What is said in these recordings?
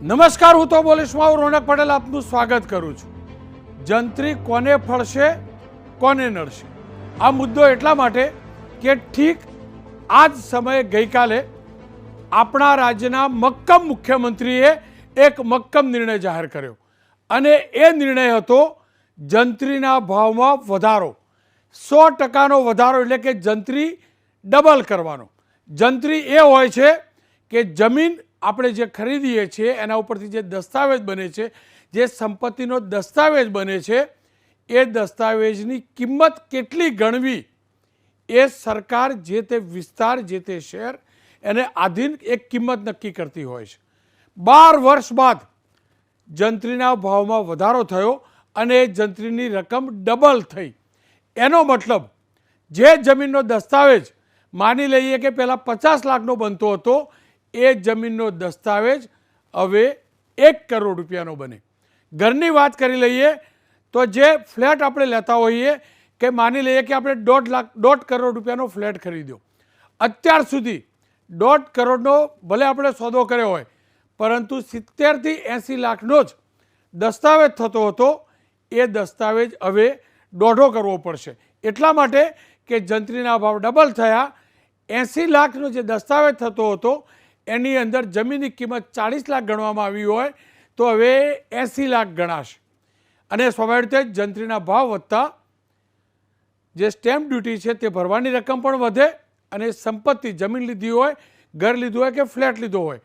નમસ્કાર, હું તો બોલીશમાં હું રોનક પટેલ આપનું સ્વાગત કરું છું. જંત્રી કોને ફળશે કોને નડશે આ મુદ્દો એટલા માટે કે ઠીક આ જ સમયે ગઈકાલે આપણા રાજ્યના મક્કમ મુખ્યમંત્રીએ એક મક્કમ નિર્ણય જાહેર કર્યો અને એ નિર્ણય હતો જંત્રીના ભાવમાં વધારો. 100%નો વધારો, એટલે કે જંત્રી ડબલ કરવાનો. જંત્રી એ હોય છે કે જમીન આપણે જે ખરીદીએ છીએ એના ઉપરથી જે દસ્તાવેજ બને છે, જે સંપત્તિનો દસ્તાવેજ બને છે, એ દસ્તાવેજની કિંમત કેટલી ગણવી એ સરકાર જે તે વિસ્તાર, જે તે શહેર એને આધીન એક કિંમત નક્કી કરતી હોય છે. 12 વર્ષ બાદ જંત્રીના ભાવમાં વધારો થયો અને જંત્રીની રકમ ડબલ થઈ. એનો મતલબ જે જમીનનો દસ્તાવેજ માની લઈએ કે પહેલાં 50 લાખનો બનતો હતો, એ જમીનનો દસ્તાવેજ હવે 1 કરોડ રૂપિયાનો બને. ઘરની વાત કરી લઈએ તો જે ફ્લેટ આપણે લેતા હોઈએ કે માની લઈએ કે આપણે 1.5 કરોડ રૂપિયાનો ફ્લેટ ખરીદ્યો. અત્યાર સુધી 1.5 કરોડનો ભલે આપણે સોદો કર્યો હોય, પરંતુ 70 થી 80 લાખનો જ દસ્તાવેજ થતો હતો. એ દસ્તાવેજ હવે 1.5 કરવો પડશે. એટલા માટે કે જંત્રીના ભાવ ડબલ થયા. 80 લાખનો જે દસ્તાવેજ થતો હતો એની અંદર જમીનની કિંમત 40 લાખ ગણવામાં આવી હોય તો હવે 80 લાખ ગણાશે. અને સ્વાભાવિક રીતે જંત્રીના ભાવ વધતા જે સ્ટેમ્પ ડ્યુટી છે તે ભરવાની રકમ પણ વધે અને સંપત્તિ, જમીન લીધી હોય, ઘર લીધું હોય કે ફ્લેટ લીધો હોય,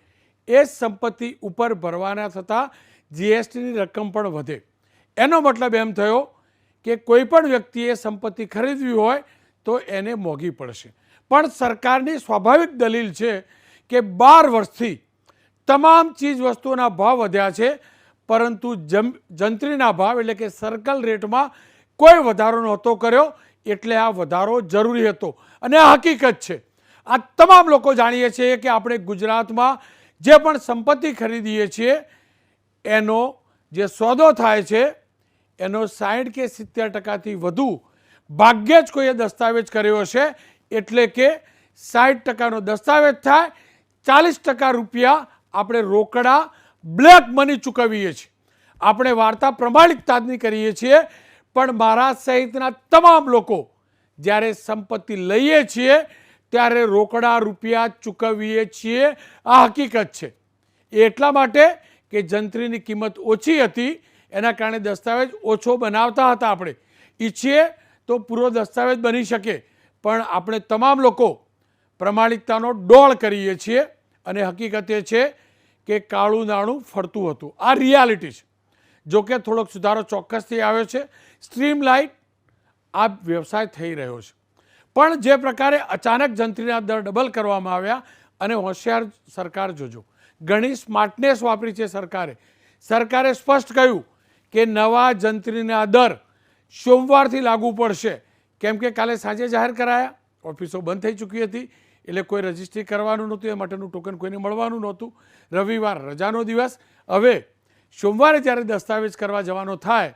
એ સંપત્તિ ઉપર ભરવાના થતાં જીએસટીની રકમ પણ વધે. એનો મતલબ એમ થયો કે કોઈ પણ વ્યક્તિએ સંપત્તિ ખરીદવી હોય તો એને મોંઘી પડશે. પણ સરકારની સ્વાભાવિક દલીલ છે કે 12 વર્ષથી તમામ ચીજ વસ્તુઓના ભાવ વધ્યા છે, પરંતુ જંત્રીના ભાવ એટલે કે સર્કલ રેટમાં કોઈ વધારો નહોતો કર્યો, એટલે આ વધારો જરૂરી હતો. અને આ હકીકત છે. આ તમામ લોકો જાણીએ છીએ કે આપણે ગુજરાતમાં જે પણ સંપત્તિ ખરીદીએ છીએ એનો જે સોદો થાય છે એનો 60 કે 70%થી વધુ ભાગ્યે જ કોઈએ દસ્તાવેજ કર્યો હશે. એટલે કે 60%નો દસ્તાવેજ થાય, 40% રૂપિયા આપણે રોકડા બ્લેક મની ચૂકવીએ છીએ. આપણે વાર્તા પ્રમાણિકતાની કરીએ છીએ, પણ મારા સહિતના તમામ લોકો જ્યારે સંપત્તિ લઈએ છીએ ત્યારે રોકડા રૂપિયા ચૂકવીએ છીએ. આ હકીકત છે. એટલા માટે કે જંત્રીની કિંમત ઓછી હતી, એના કારણે દસ્તાવેજ ઓછો બનાવતા હતા. આપણે ઈચ્છીએ તો પૂરો દસ્તાવેજ બની શકે, પણ આપણે તમામ લોકો પ્રમાણિકતાનો ડોળ કરીએ છીએ. અને હકીકત એ છે કે કાળું નાણું ફરતું હતું. આ રિયાલિટી છે. જોકે થોડોક સુધારો ચોક્કસથી આવ્યો છે. સ્ટ્રીમલાઇન આ વ્યવસાય થઈ રહ્યો છે. પણ જે પ્રકારે અચાનક જંત્રીના દર ડબલ કરવામાં આવ્યા, અને હોશિયાર સરકાર જોજો, ઘણી સ્માર્ટનેસ વાપરી છે સરકારે. સરકારે સ્પષ્ટ કહ્યું કે નવા જંત્રીના દર સોમવારથી લાગુ પડશે. કેમ કે કાલે સાંજે જાહેર કરાયા, ઓફિસો બંધ થઈ ચૂકી હતી, એટલે કોઈ રજિસ્ટ્રી કરવાનું નહોતું, એ માટેનું ટોકન કોઈને મળવાનું નહોતું. રવિવાર રજાનો દિવસ. હવે સોમવારે જ્યારે દસ્તાવેજ કરવા જવાનો થાય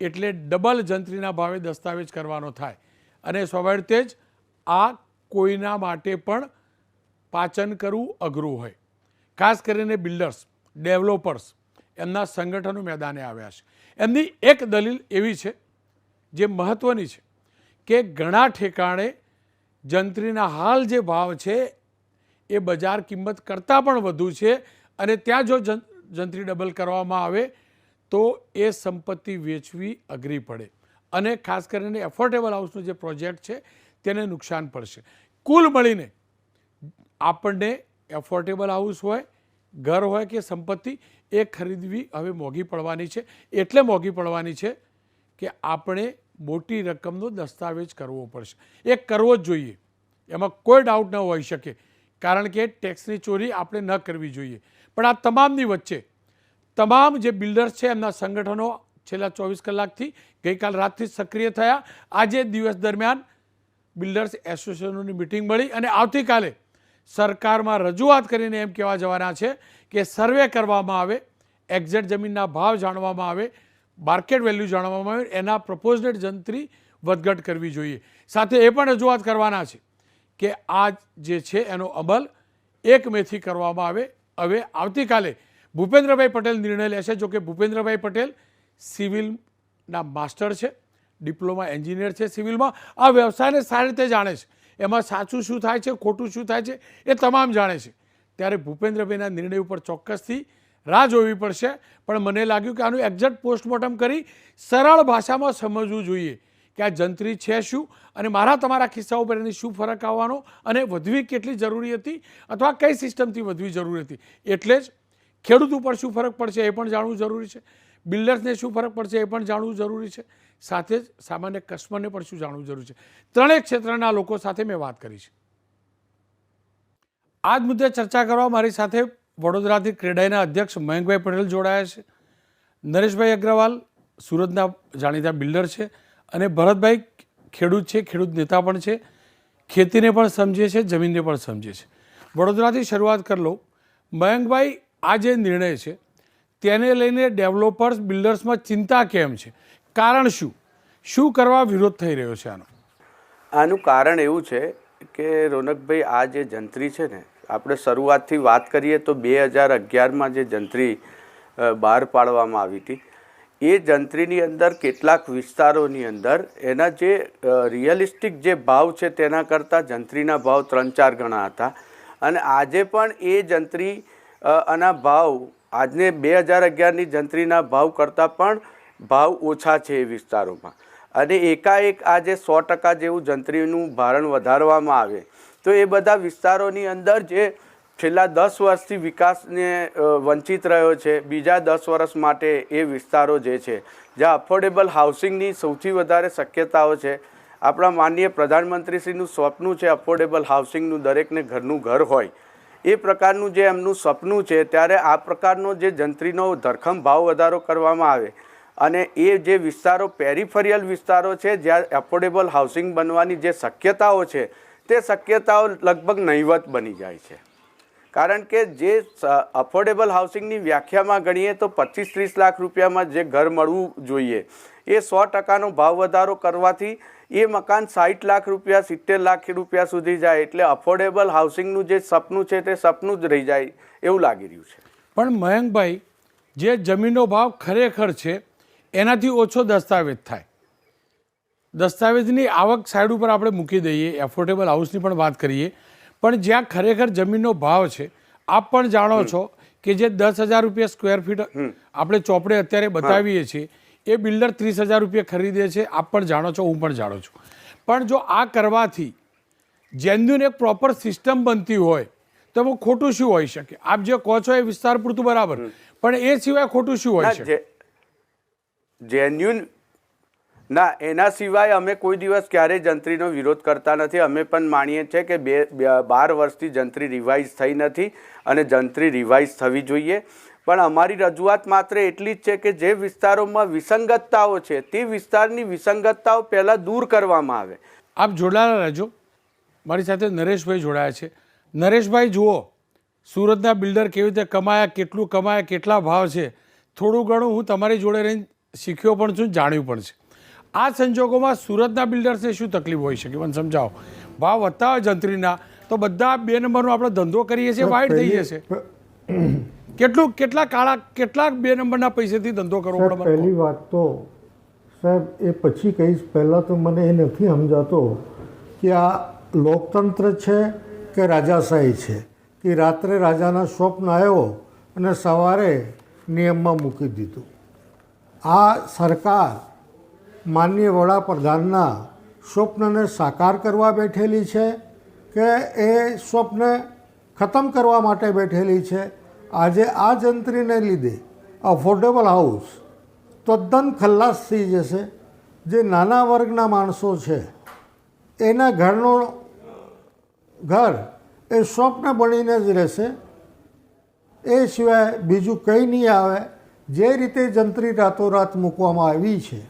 એટલે ડબલ જંત્રીના ભાવે દસ્તાવેજ કરવાનો થાય. અને સ્વાભાવિક રીતે જ આ કોઈના માટે પણ પાચન કરવું અઘરું હોય. ખાસ કરીને બિલ્ડર્સ, ડેવલપર્સ એમના સંગઠનો મેદાને આવ્યા છે. એમની એક દલીલ એવી છે જે મહત્ત્વની છે કે ઘણા ઠેકાણે જંત્રીના હાલ જે ભાવ છે એ બજાર કિંમત કરતાં પણ વધુ છે, અને ત્યાં જો જંત્રી ડબલ કરવામાં આવે તો એ સંપત્તિ વેચવી અઘરી પડે, અને ખાસ કરીને એફોર્ડેબલ હાઉસનો જે પ્રોજેક્ટ છે તેને નુકસાન પડશે. કુલ મળીને આપણને એફોર્ડેબલ હાઉસ હોય, ઘર હોય કે સંપત્તિ, એ ખરીદવી હવે મોંઘી પડવાની છે. એટલે મોંઘી પડવાની છે કે આપણે મોટી રકમનો દસ્તાવેજ કરવો પડશે. એ કરવો જ જોઈએ, એમાં કોઈ ડાઉટ ન હોઈ શકે, કારણ કે ટેક્સની ચોરી આપણે ન કરવી જોઈએ. પણ આ તમામની વચ્ચે તમામ જે બિલ્ડર્સ છે એમના સંગઠનો છેલ્લા 24 કલાકથી ગઈકાલ રાતથી સક્રિય થયા. આજે દિવસ દરમિયાન બિલ્ડર્સ એસોસિએશનોની મિટિંગ મળી અને આવતીકાલે સરકારમાં રજૂઆત કરીને એમ કહેવા જવાના છે કે સર્વે કરવામાં આવે, એક્ઝેક્ટ જમીનના ભાવ જાણવામાં આવે, માર્કેટ વેલ્યુ જાણવામાં આવે, એના પ્રપોઝડ જંત્રી વધઘટ કરવી જોઈએ. સાથે એ પણ રજૂઆત કરવાના છે કે આ જે છે એનો અમલ 1 મેથી કરવામાં આવે. હવે આવતીકાલે ભૂપેન્દ્રભાઈ પટેલ નિર્ણય લેશે. જો કે ભૂપેન્દ્રભાઈ પટેલ સિવિલના માસ્ટર છે, ડિપ્લોમા એન્જિનિયર છે સિવિલમાં. આ વ્યવસાયને સારી રીતે જાણે છે, એમાં સાચું શું થાય છે, ખોટું શું થાય છે એ તમામ જાણે છે. ત્યારે ભૂપેન્દ્રભાઈના નિર્ણય ઉપર ચોક્કસથી રાહ જોવી પડશે. પણ મને લાગ્યું કે આનું એક્ઝેક્ટ પોસ્ટમોર્ટમ કરી સરળ ભાષામાં સમજવું જોઈએ કે આ જંત્રી છે શું અને મારા તમારા કિસ્સાઓ પર એની શું ફરક આવવાનો અને વધવી કેટલી જરૂરી હતી અથવા કઈ સિસ્ટમથી વધવી જરૂરી હતી. એટલે જ ખેડૂત ઉપર શું ફરક પડશે એ પણ જાણવું જરૂરી છે, બિલ્ડર્સને શું ફરક પડશે એ પણ જાણવું જરૂરી છે, સાથે જ સામાન્ય કસ્ટમરને પણ શું જાણવું જરૂરી છે. ત્રણેય ક્ષેત્રના લોકો સાથે મેં વાત કરી છે. આ જ મુદ્દે ચર્ચા કરવા મારી સાથે વડોદરાથી ક્રેડાઈના અધ્યક્ષ મયંકભાઈ પટેલ જોડાયા છે, નરેશભાઈ અગ્રવાલ સુરતના જાણીતા બિલ્ડર છે અને ભરતભાઈ ખેડૂત છે, ખેડૂત નેતા પણ છે, ખેતીને પણ સમજે છે, જમીનને પણ સમજે છે. વડોદરાથી શરૂઆત કરી લઉં. મયંકભાઈ, આ જે નિર્ણય છે તેને લઈને ડેવલપર્સ બિલ્ડર્સમાં ચિંતા કેમ છે? કારણ શું કરવા વિરોધ થઈ રહ્યો છે આનું કારણ એવું છે કે રોનકભાઈ, આ જે જંત્રી છે ને, આપણે શરૂઆતથી વાત કરીએ તો 2011માં જે જંત્રી બહાર પાડવામાં આવી હતી, એ જંત્રીની અંદર કેટલાક વિસ્તારોની અંદર એના જે રિયલિસ્ટિક જે ભાવ છે તેના કરતાં જંત્રીના ભાવ 3-4 ગણા હતા. અને આજે પણ એ જંત્રી આના ભાવ આજને 2011ની જંત્રીના ભાવ કરતાં પણ ભાવ ઓછા છે એ વિસ્તારોમાં. અને એકાએક આજે 100% જેવું જંત્રીનું ભારણ વધારવામાં આવે તો એ બધા વિસ્તારોની અંદર જે છેલ્લા 10 વર્ષથી વિકાસને વંચિત રહ્યો છે, બીજા 10 વર્ષ માટે એ વિસ્તારો જે છે જ્યાં અફોર્ડેબલ હાઉસિંગની સૌથી વધારે શક્યતાઓ છે. આપણા માનનીય પ્રધાનમંત્રીશ્રીનું સ્વપ્ન છે અફોર્ડેબલ હાઉસિંગનું, દરેકને ઘરનું ઘર હોય એ પ્રકારનું જે એમનું સપનું છે. ત્યારે આ પ્રકારનો જે જંત્રીનો ધરખમ ભાવ વધારો કરવામાં આવે અને એ જે વિસ્તારો પેરિફેરિયલ વિસ્તારો છે જ્યાં એફોર્ડેબલ હાઉસિંગ બનવાની જે શક્યતાઓ છે તે શક્યતાઓ લગભગ નહીવત બની જાય છે. કારણ કે જે અફોર્ડેબલ હાઉસિંગની વ્યાખ્યામાં ગણીએ તો 25-30 લાખ રૂપિયામાં જે ઘર મળવું જોઈએ એ 100%નો ભાવ વધારો કરવાથી એ મકાન 60 લાખ રૂપિયા 70 લાખ રૂપિયા સુધી જાય. એટલે અફોર્ડેબલ હાઉસિંગનું જે સપનું છે તે સપનું જ રહી જાય એવું લાગી રહ્યું છે. પણ મયંકભાઈ, જે જમીનનો ભાવ ખરેખર છે એનાથી ઓછો દસ્તાવેજ થાય. દસ્તાવેજની આવક સાઈડ ઉપર આપણે મૂકી દઈએ, એફોર્ડેબલ હાઉસની પણ વાત કરીએ, પણ જ્યાં ખરેખર જમીનનો ભાવ છે, આપ પણ જાણો છો કે જે 10,000 રૂપિયા સ્ક્વેર ફીટ આપણે ચોપડે અત્યારે બતાવીએ છીએ એ બિલ્ડર 30,000 રૂપિયા ખરીદે છે. આપ પણ જાણો છો, હું પણ જાણું છું. પણ જો આ કરવાથી જેન્યુન એક પ્રોપર સિસ્ટમ બનતી હોય તો એમાં ખોટું શું હોઈ શકે? આપ જે કહો છો એ વિસ્તાર પૂરતું બરાબર, પણ એ સિવાય ખોટું શું હોઈ શકે? જેન્યુન ના, એના સિવાય અમે કોઈ દિવસ ક્યારેય જંત્રીનો વિરોધ કરતા નથી. અમે પણ માનીએ છીએ કે 12 વર્ષથી જંત્રી રિવાઇઝ થઈ નથી અને જંત્રી રિવાઇઝ થવી જોઈએ. પણ અમારી રજૂઆત માત્ર એટલી જ છે કે જે વિસ્તારોમાં વિસંગતતાઓ છે તે વિસ્તારની વિસંગતતાઓ પહેલાં દૂર કરવામાં આવે. આપ જોડાયેલા રહેજો. મારી સાથે નરેશભાઈ જોડાયા છે. નરેશભાઈ, જુઓ સુરતના બિલ્ડર કેવી રીતે કમાયા, કેટલું કમાયા, કેટલા ભાવ છે, થોડું ઘણું હું તમારી જોડે રહીને શીખ્યો પણ છું, જાણ્યું પણ છે. આ સંજોગોમાં સુરતના બિલ્ડર્સને શું તકલીફ હોઈ શકે મને સમજાવો. ભાવ વધતા હોય જંત્રીના તો બધા 2 નંબરનો આપણે ધંધો કરીએ છીએ, વાઇટ થઈ જશે. કેટલાક 2 નંબરના પૈસેથી ધંધો કરવો પડે? પહેલી વાત તો સાહેબ એ પછી કહીશ. પહેલાં તો મને એ નથી સમજાતો કે આ લોકતંત્ર છે કે રાજાશાહી છે કે રાત્રે રાજાના સ્વપ્ન આવ્યો અને સવારે નિયમમાં મૂકી દીધું. આ સરકાર માનનીય વડાપ્રધાનના સ્વપ્નને સાકાર કરવા બેઠેલી છે કે એ સ્વપ્ન ખતમ કરવા માટે બેઠેલી છે? આજે આ જંત્રીને લીધે અફોર્ડેબલ હાઉસ તદ્દન ખલ્લાસ થઈ જશે. જે નાના વર્ગના માણસો છે એના ઘર એ સ્વપ્ન બનીને જ રહેશે, એ સિવાય બીજું કંઈ નહીં આવે. જે રીતે જંત્રી રાતોરાત મૂકવામાં આવી છે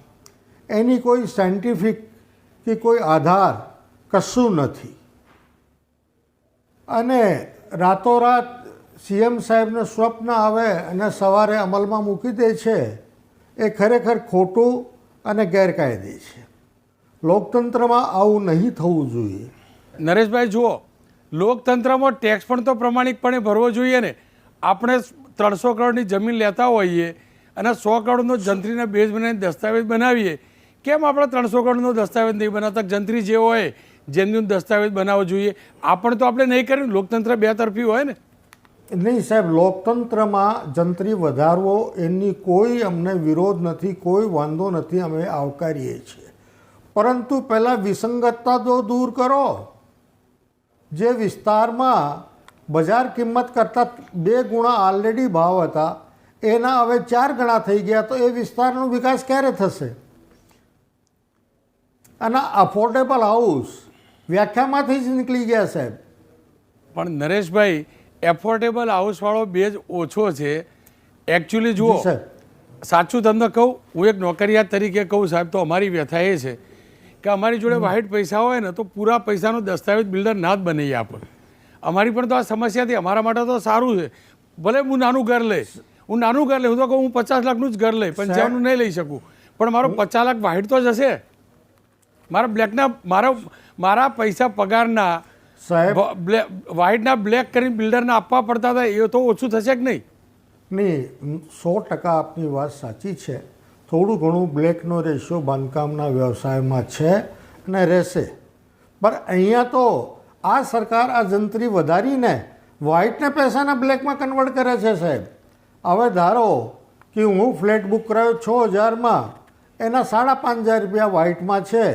એની કોઈ સાયન્ટિફિક કે કોઈ આધાર કશું નથી. અને રાતોરાત સીએમ સાહેબને સ્વપ્ન આવે અને સવારે અમલમાં મૂકી દે છે એ ખરેખર ખોટું અને ગેરકાયદે છે. લોકતંત્રમાં આવું નહીં થવું જોઈએ. નરેશભાઈ, જુઓ લોકતંત્રમાં ટેક્સ પણ તો પ્રમાણિકપણે ભરવો જોઈએ ને. આપણે 300 કરોડની જમીન લેતા હોઈએ અને 100 કરોડનો જંત્રીના બેઝ બનાવીને દસ્તાવેજ બનાવીએ, કેમ આપણે 300 કરોડનો દસ્તાવેજ નહીં બનાવતા? જંત્રી જે હોય જેમનું દસ્તાવેજ બનાવવો જોઈએ. આ પણ તો આપણે નહીં કર્યું. લોકતંત્ર બે તરફી હોય ને. નહીં સાહેબ, લોકતંત્રમાં જંત્રી વધારવો એની કોઈ અમને વિરોધ નથી, કોઈ વાંધો નથી, અમે આવકારીએ છીએ. પરંતુ પહેલાં વિસંગતતા તો દૂર કરો. જે વિસ્તારમાં બજાર કિંમત કરતાં 2 ગણા ઓલરેડી ભાવ હતા એના હવે 4 ગણા થઈ ગયા, તો એ વિસ્તારનો વિકાસ ક્યારે થશે? અને અફોર્ડેબલ હાઉસ વ્યાખ્યામાંથી જ નીકળી ગયા સાહેબ. પણ નરેશભાઈ, એફોર્ડેબલ હાઉસવાળો બેઝ ઓછો છે એકચ્યુઅલી. જુઓ, સાહેબ સાચું તમને કહું, હું એક નોકરિયાત તરીકે કહું સાહેબ, તો અમારી વ્યથા એ છે કે અમારી જોડે વાહિડ પૈસા હોય ને તો પૂરા પૈસાનો દસ્તાવેજ બિલ્ડર ના જ બનાવી આપે. અમારી પણ તો આ સમસ્યાથી અમારા માટે તો સારું છે. ભલે હું નાનું ઘર લઈ, હું તો કહું હું 50 લાખનું જ ઘર લઈ, 55નું નહીં લઈ શકું, પણ મારો 50 લાખ વાહિડ તો જશે. મારા બ્લેકના મારા પૈસા પગારના સાહેબ વાહિડના બ્લેક કરીને બિલ્ડરને આપવા પડતા હતા, એ તો ઓછું થશે કે નહીં? નહીં, 100% આપની વાત સાચી છે. થોડું ઘણું બ્લેકનો રેશિયો બાંધકામના વ્યવસાયમાં છે અને રહેશે. પણ અહીંયા તો આ સરકાર આ જંત્રી વધારીને વ્હાઇટને પૈસાના બ્લેકમાં કન્વર્ટ કરે છે સાહેબ. હવે ધારો કે હું ફ્લેટ બુક કરાવ્યો 6000માં, એના 5,500 રૂપિયા વ્હાઇટમાં છે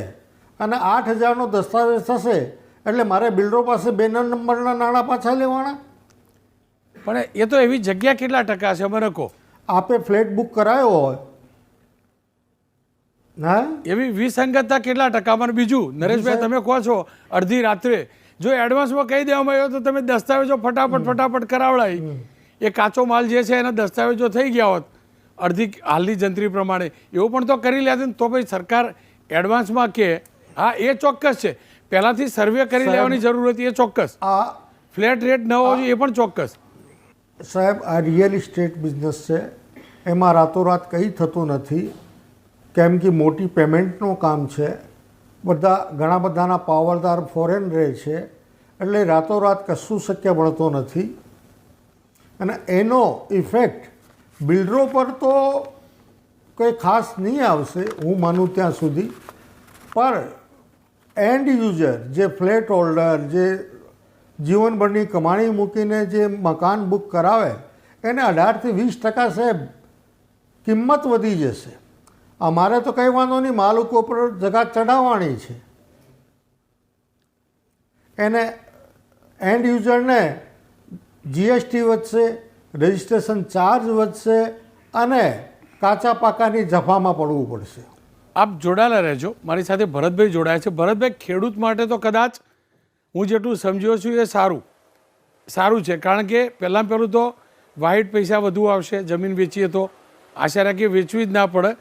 અને 8,000નો દસ્તાવેજ થશે, એટલે મારે બિલ્ડરો પાસે 2 નંબરના નાણાં પાછા લેવાના. પણ એ તો એવી જગ્યા કેટલા ટકા છે મને કહો? આપે ફ્લેટ બુક કરાયો હોય, હા, એવી વિસંગતતા કેટલા ટકા? મને બીજું નરેશભાઈ, તમે કહો છો અડધી રાત્રે જો એડવાન્સમાં કહી દેવામાં આવ્યો તો તમે દસ્તાવેજો ફટાફટ કરાવડાવી, એ કાચો માલ જે છે એના દસ્તાવેજો થઈ ગયા હોત અડધી હાલની જંત્રી પ્રમાણે, એવું પણ તો કરી લે ને. તો ભાઈ સરકાર એડવાન્સમાં કે હા, એ ચોક્કસ છે. પહેલાંથી સર્વે કરી લેવાની જરૂર હતી, એ ચોક્કસ. આ ફ્લેટ રેટ ન હોવો જોઈએ, એ પણ ચોક્કસ. સાહેબ, આ રિયલ ઇસ્ટેટ બિઝનેસ છે, એમાં રાતોરાત કંઈ થતું નથી. કેમ કે મોટી પેમેન્ટનું કામ છે, ઘણા બધાના પાવરદાર ફોરેન રહે છે, એટલે રાતોરાત કશું શક્ય બનતો નથી. અને એનો ઇફેક્ટ બિલ્ડરો પર તો કંઈ ખાસ નહીં આવશે હું માનું ત્યાં સુધી. પણ એન્ડ યુઝર, જે ફ્લેટ હોલ્ડર, જે જીવનભરની કમાણી મૂકીને જે મકાન બુક કરાવે, એને 18 થી 20% સાહેબ કિંમત વધી જશે. અમારે તો કંઈ વાંધો નહીં, માલિકો પર જગા ચઢાવવાની છે. એને એન્ડ યુઝરને જીએસટી વધશે, રજિસ્ટ્રેશન ચાર્જ વધશે અને કાચા પાકાની જફામાં પડવું પડશે. આપ જોડાયેલા રહેજો. મારી સાથે ભરતભાઈ જોડાયા છે. ભરતભાઈ, ખેડૂત માટે તો કદાચ હું જેટલું સમજ્યો છું એ સારું છે, કારણ કે પહેલાં તો વાહિડ પૈસા વધુ આવશે. જમીન વેચીએ તો આશા રાખીએ વેચવી જ ના પડે,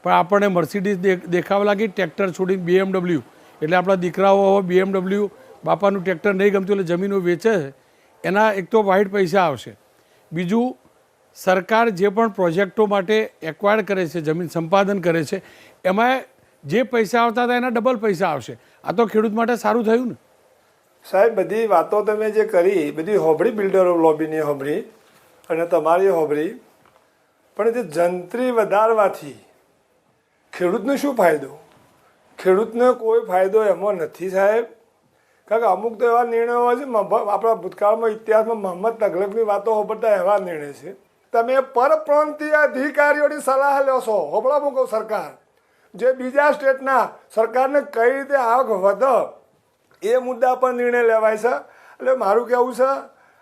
પણ આપણને મર્સિડીઝ દેખાવા લાગી, ટ્રેક્ટર છોડીને BMW, એટલે આપણા દીકરાઓ હવે BMW બાપાનું ટ્રેક્ટર નહીં ગમતું એટલે જમીનો વેચે છે. એના એક તો વાહિડ પૈસા આવશે. બીજું, સરકાર જે પણ પ્રોજેક્ટો માટે એક્વાયર કરે છે, જમીન સંપાદન કરે છે, એમાં જે પૈસા આવતા હતા એના ડબલ પૈસા આવશે. આ તો ખેડૂત માટે સારું થયું ને સાહેબ? બધી વાતો તમે જે કરી બધી હોબળી, બિલ્ડરો લોબીની હોબળી અને તમારી હોબળી, પણ જે જંત્રી વધારવાથી ખેડૂતને શું ફાયદો? ખેડૂતને કોઈ ફાયદો એમાં નથી સાહેબ. કારણ કે અમુક તો એવા નિર્ણયો હોય છે, આપણા ભૂતકાળમાં ઇતિહાસમાં મોહમ્મદ તગલકની વાતો હોબળતા એવા નિર્ણય છે. તમે પરપ્રાંતીય અધિકારીઓની સલાહ લો છો, હોબળા મૂકો સરકાર, જે બીજા સ્ટેટના સરકારને કઈ રીતે આવક વધે એ મુદ્દા પર નિર્ણય લેવાય છે. એટલે મારું કહેવું છે,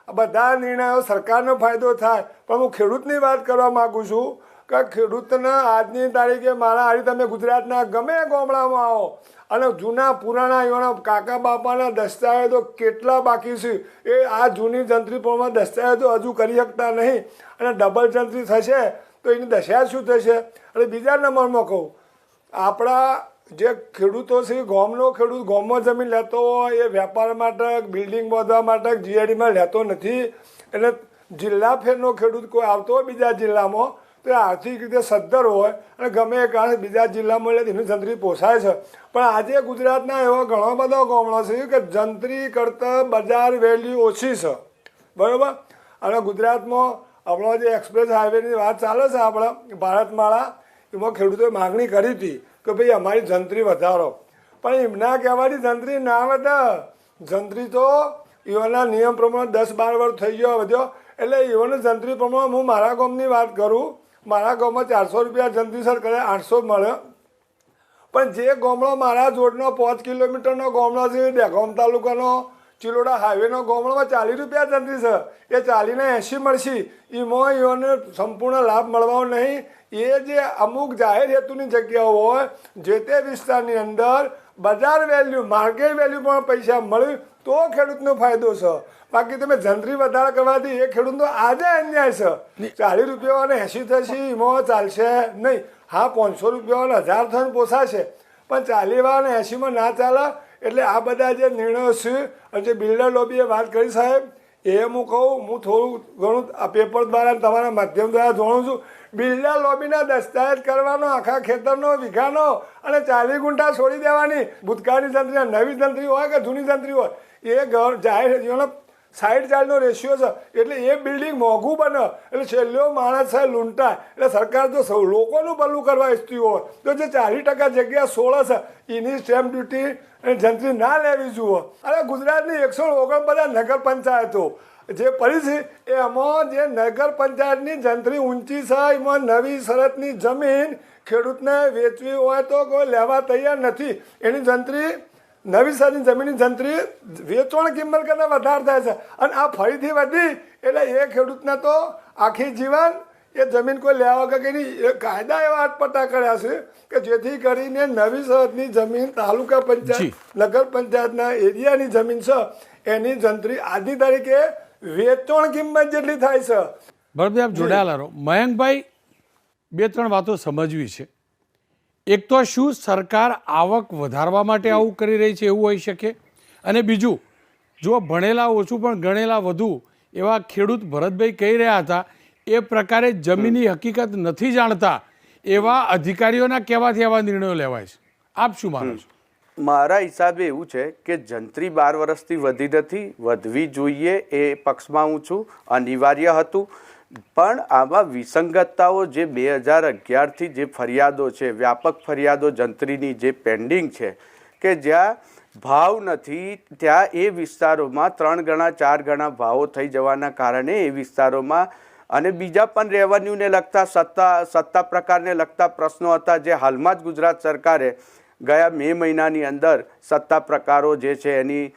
બધા નિર્ણયો સરકારનો ફાયદો થાય, પણ હું ખેડૂતની વાત કરવા માગું છું કે ખેડૂતને આજની તારીખે મારા હારી તમે ગુજરાતના ગમે ગામડામાં આવો અને જૂના પુરાણા એવાના કાકા બાપાના દસ્તાવેજો કેટલા બાકી છે, એ આ જૂની જંત્રી પ્રમાણે દસ્તાવેજો હજુ કરી શકતા નહીં, અને ડબલ જંત્રી થશે તો એની દશા શું થશે? અને બીજા નંબરમાં કહું, આપણા જે ખેડૂતો છે, ગામનો ખેડૂત ગામમાં જમીન લેતો હોય એ વેપાર માટે, બિલ્ડિંગ બાંધવા માટે જીઆઈડીમાં લેતો નથી. એટલે જિલ્લા ફેરનો ખેડૂત કોઈ આવતો હોય બીજા જિલ્લામાં, તો આર્થિક રીતે સદ્ધર હોય અને ગમે એ કારણે બીજા જિલ્લામાં લે એની જંત્રી પોસાય છે. પણ આજે ગુજરાતના એવા ઘણા બધા ગામડા છે કે જંત્રી કરતાં બજાર વેલ્યુ ઓછી છે, બરાબર? અને ગુજરાતમાં આપણો જે એક્સપ્રેસ હાઈવેની વાત ચાલે છે આપણા ભારતમાળા, એમાં ખેડૂતોએ માગણી કરી હતી કે ભાઈ અમારી જંત્રી વધારો, પણ એમના કહેવાથી જંત્રી ના વધે. જંત્રી તો એવાના નિયમ પ્રમાણે 10-12 વર્ષ થઈ ગયો વધ્યો, એટલે એવાને જંત્રી પ્રમાણે હું મારા ગામની વાત કરું, મારા ગામમાં 400 રૂપિયા જંત્રી સર કરે, 800 મળે. પણ જે ગામડો મારા જોડનો 5 કિલોમીટરનો ગામડો છે, દહેગામ તાલુકાનો ચિલોડા હાઈવેનો ગામડામાં 40 રૂપિયા જંત્રી છે, એ 40 ને 80 મળશે. એમાં એઓને સંપૂર્ણ લાભ મળવાનો નહીં. એ જે અમુક જાહેર હેતુની જગ્યાઓ હોય, જે તે વિસ્તારની અંદર બજાર વેલ્યુ, માર્કેટ વેલ્યુ પણ પૈસા મળે તો ખેડૂતનો ફાયદો છે. બાકી તમે જંત્રી વધારા કરવાથી એ ખેડૂતનો આજે અન્યાય છે. 40 રૂપિયા અને 80 થશે, એમાં ચાલશે નહીં. હા, 500 રૂપિયા અને 1000 થઈને પોસાશે, પણ 40 અને 80માં ના ચાલે. એટલે આ બધા જે નિર્ણયો છે, અને જે બિલ્ડર લોબીએ વાત કરી સાહેબ, એ હું કહું, હું થોડું ઘણું આ પેપર દ્વારા તમારા માધ્યમ દ્વારા જાણું છું. બિલ્ડર લોબીના દસ્તાવેજ કરવાનો આખા ખેતરનો, વીઘાનો, અને 40 ગુંઠા છોડી દેવાની. ભૂતકાળની જંત્રી, નવી જંત્રી હોય કે જૂની જંત્રી હોય, એ જાહેર 60-40નો રેશિયો છે. એટલે એ બિલ્ડિંગ મોંઘું બને, એટલે છેલ્લો માણસ છે લૂંટાય. એટલે સરકાર જો લોકોનું ભલું કરવા ઈચ્છતી હોય તો જે 40% જગ્યા 16 છે એની સ્ટેમ્પ ડ્યુટી અને જંત્રી ના લેવી જોઈએ. અને ગુજરાતની 149 નગર પંચાયતો જે પડી છે, એમાં જે નગર પંચાયતની જંત્રી ઊંચી છે, એમાં નવી શરતની જમીન ખેડૂતને વેચવી હોય તો કોઈ લેવા તૈયાર નથી. એની જંત્રી, નવી સરની જમીનની જંત્રી વેચાણ કિંમત કરતાં વધારે થાય છે. અને આ ફરીથી વધી એટલે એ ખેડૂતને તો આખી જીવન એ જમીન કોઈ લેવા વગર એ કાયદા એવા અટપટા કર્યા છે કે જેથી કરીને નવી શરતની જમીન, તાલુકા પંચાયત, નગર પંચાયતના એરિયાની જમીન છે, એની જંત્રી આજની તારીખે વેચાણ કિંમત જેટલી થાય છે. ભરતભાઈ, આપ જોડાયેલા રહો. મયંકભાઈ, 2-3 વાતો સમજવી છે. એક તો શું સરકાર આવક વધારવા માટે આવું કરી રહી છે એવું હોઈ શકે, અને બીજું, જો ભણેલા ઓછું પણ ગણેલા વધુ એવા ખેડૂત ભરતભાઈ કહી રહ્યા હતા એ પ્રકારે જમીનની હકીકત નથી જાણતા એવા અધિકારીઓના કહેવાથી આવા નિર્ણયો લેવાય છે. આપ શું માનો છો? મારા હિસાબે એવું છે કે જંત્રી 12 વર્ષથી વધી નથી, વધવી જોઈએ એ પક્ષમાં હું છું, અનિવાર્ય હતું. પણ આમાં વિસંગતતાઓ જે 2011થી જે ફરિયાદો છે, વ્યાપક ફરિયાદો જંત્રીની જે પેન્ડિંગ છે, કે જ્યાં ભાવ નથી ત્યાં એ વિસ્તારોમાં 3 ગણા 4 ગણા ભાવો થઈ જવાના કારણે એ વિસ્તારોમાં, અને બીજા પણ રેવન્યુને લગતા સત્તા પ્રકારને લગતા પ્રશ્નો હતા જે હાલમાં જ ગુજરાત સરકારે ગયા મે મહિનાની અંદર સત્તા પ્રકારો જે છે એની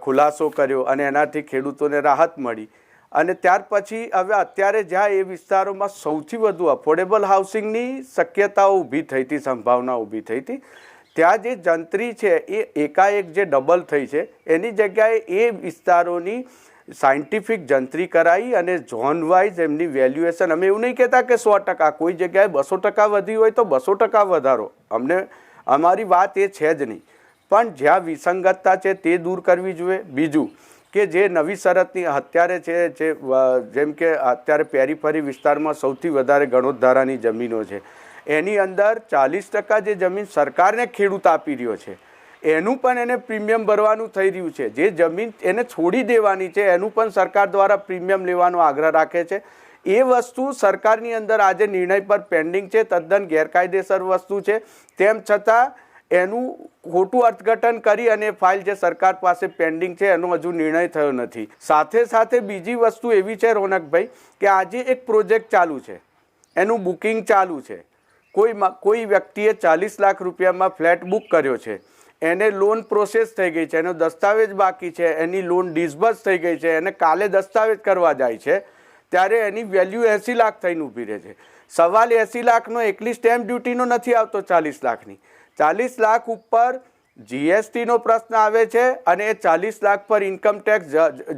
ખુલાસો કર્યો અને એનાથી ખેડૂતોને રાહત મળી. અને ત્યાર પછી હવે અત્યારે જ્યાં એ વિસ્તારોમાં સૌથી વધુ અફોર્ડેબલ હાઉસિંગની શક્યતાઓ ઊભી થઈ હતી, સંભાવના ઊભી થઈ હતી, ત્યાં જે જંત્રી છે એ એકાએક જે ડબલ થઈ છે, એની જગ્યાએ એ વિસ્તારોની સાયન્ટિફિક જંત્રી કરાવી અને ઝોન વાઇઝ એમની વેલ્યુએશન, અમે એવું નહીં કહેતા કે 100%, કોઈ જગ્યાએ 200% વધી હોય તો 200% વધારો, અમારી વાત એ છે જ નહીં. પણ જ્યાં વિસંગતતા છે તે દૂર કરવી જોઈએ. બીજું કે જે નવી શરતની અત્યારે છે, જેમ કે અત્યારે પેરીફરી વિસ્તારમાં સૌથી વધારે ગણોદધારાની જમીનો છે, એની અંદર 40% જે જમીન સરકારને ખેડૂત આપી રહ્યો છે એનું પણ એને પ્રીમિયમ ભરવાનું થઈ રહ્યું છે. જે જમીન એને છોડી દેવાની છે એનું પણ સરકાર દ્વારા પ્રીમિયમ લેવાનો આગ્રહ રાખે છે. એ વસ્તુ સરકારની અંદર આજે નિર્ણય પર પેન્ડિંગ છે, તદ્દન ગેરકાયદેસર વસ્તુ છે. તેમ છતાં એનું ખોટું અર્થઘટન કરી અને ફાઇલ જે સરકાર પાસે પેન્ડિંગ છે એનો હજુ નિર્ણય થયો નથી. સાથે સાથે બીજી વસ્તુ એવી છે રોનકભાઈ કે આજે એક પ્રોજેક્ટ ચાલુ છે, એનું બુકિંગ ચાલુ છે. કોઈ વ્યક્તિએ 40 લાખ રૂપિયામાં ફ્લેટ બુક કર્યો છે, એને લોન પ્રોસેસ થઈ ગઈ છે, એનો દસ્તાવેજ બાકી છે, એની લોન ડિસબર્સ થઈ ગઈ છે, એને કાલે દસ્તાવેજ કરવા જાય છે ત્યારે એની વેલ્યુ 80 લાખ થઈને ઊભી રહે છે. સવાલ 80 લાખનો એકલી સ્ટેમ્પ ડ્યુટીનો નથી આવતો, 40 લાખની. 40 લાખ ઉપર જીએસટીનો પ્રશ્ન આવે છે અને એ 40 લાખ પર ઇન્કમ ટેક્સ,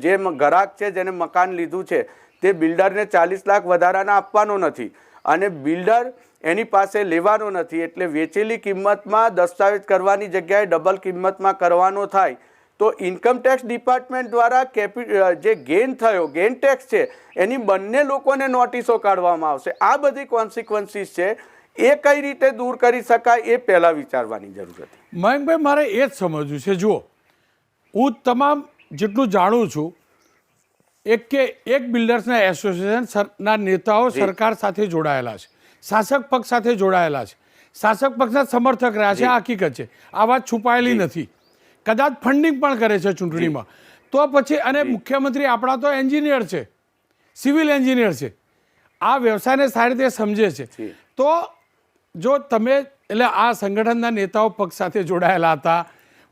જે ગ્રાહક છે જેને મકાન લીધું છે તે બિલ્ડરને 40 લાખ વધારાના આપવાનો નથી અને બિલ્ડર એની પાસે લેવાનો નથી. એટલે વેચેલી કિંમતમાં દસ્તાવેજ કરવાની જગ્યાએ ડબલ કિંમતમાં કરવાનો થાય તો ઇન્કમ ટેક્સ ડિપાર્ટમેન્ટ દ્વારા જે ગેઇન થયો, ગેઇન ટેક્સ છે, એની બંને લોકોને નોટિસો કાઢવામાં આવશે. આ બધી કોન્સિક્વન્સીસ છે, એ કઈ રીતે દૂર કરી શકાય એ પહેલાં વિચારવાની જરૂર હતી. મયંકભાઈ, મારે એ જ સમજવું છે. જુઓ, હું તમામ જેટલું જાણું છું એક કે એક બિલ્ડર્સના એસોસિએશનના નેતાઓ સરકાર સાથે જોડાયેલા છે, શાસક પક્ષ સાથે જોડાયેલા છે, શાસક પક્ષના સમર્થક રહ્યા છે, આ હકીકત છે, આ વાત છુપાયેલી નથી. કદાચ ફંડિંગ પણ કરે છે ચૂંટણીમાં. તો પછી અને મુખ્યમંત્રી આપણા તો એન્જિનિયર છે, સિવિલ એન્જિનિયર છે, આ વ્યવસાયને સારી રીતે સમજે છે. તો જો તમે એટલે આ સંગઠનના નેતાઓ પક્ષ સાથે જોડાયેલા હતા,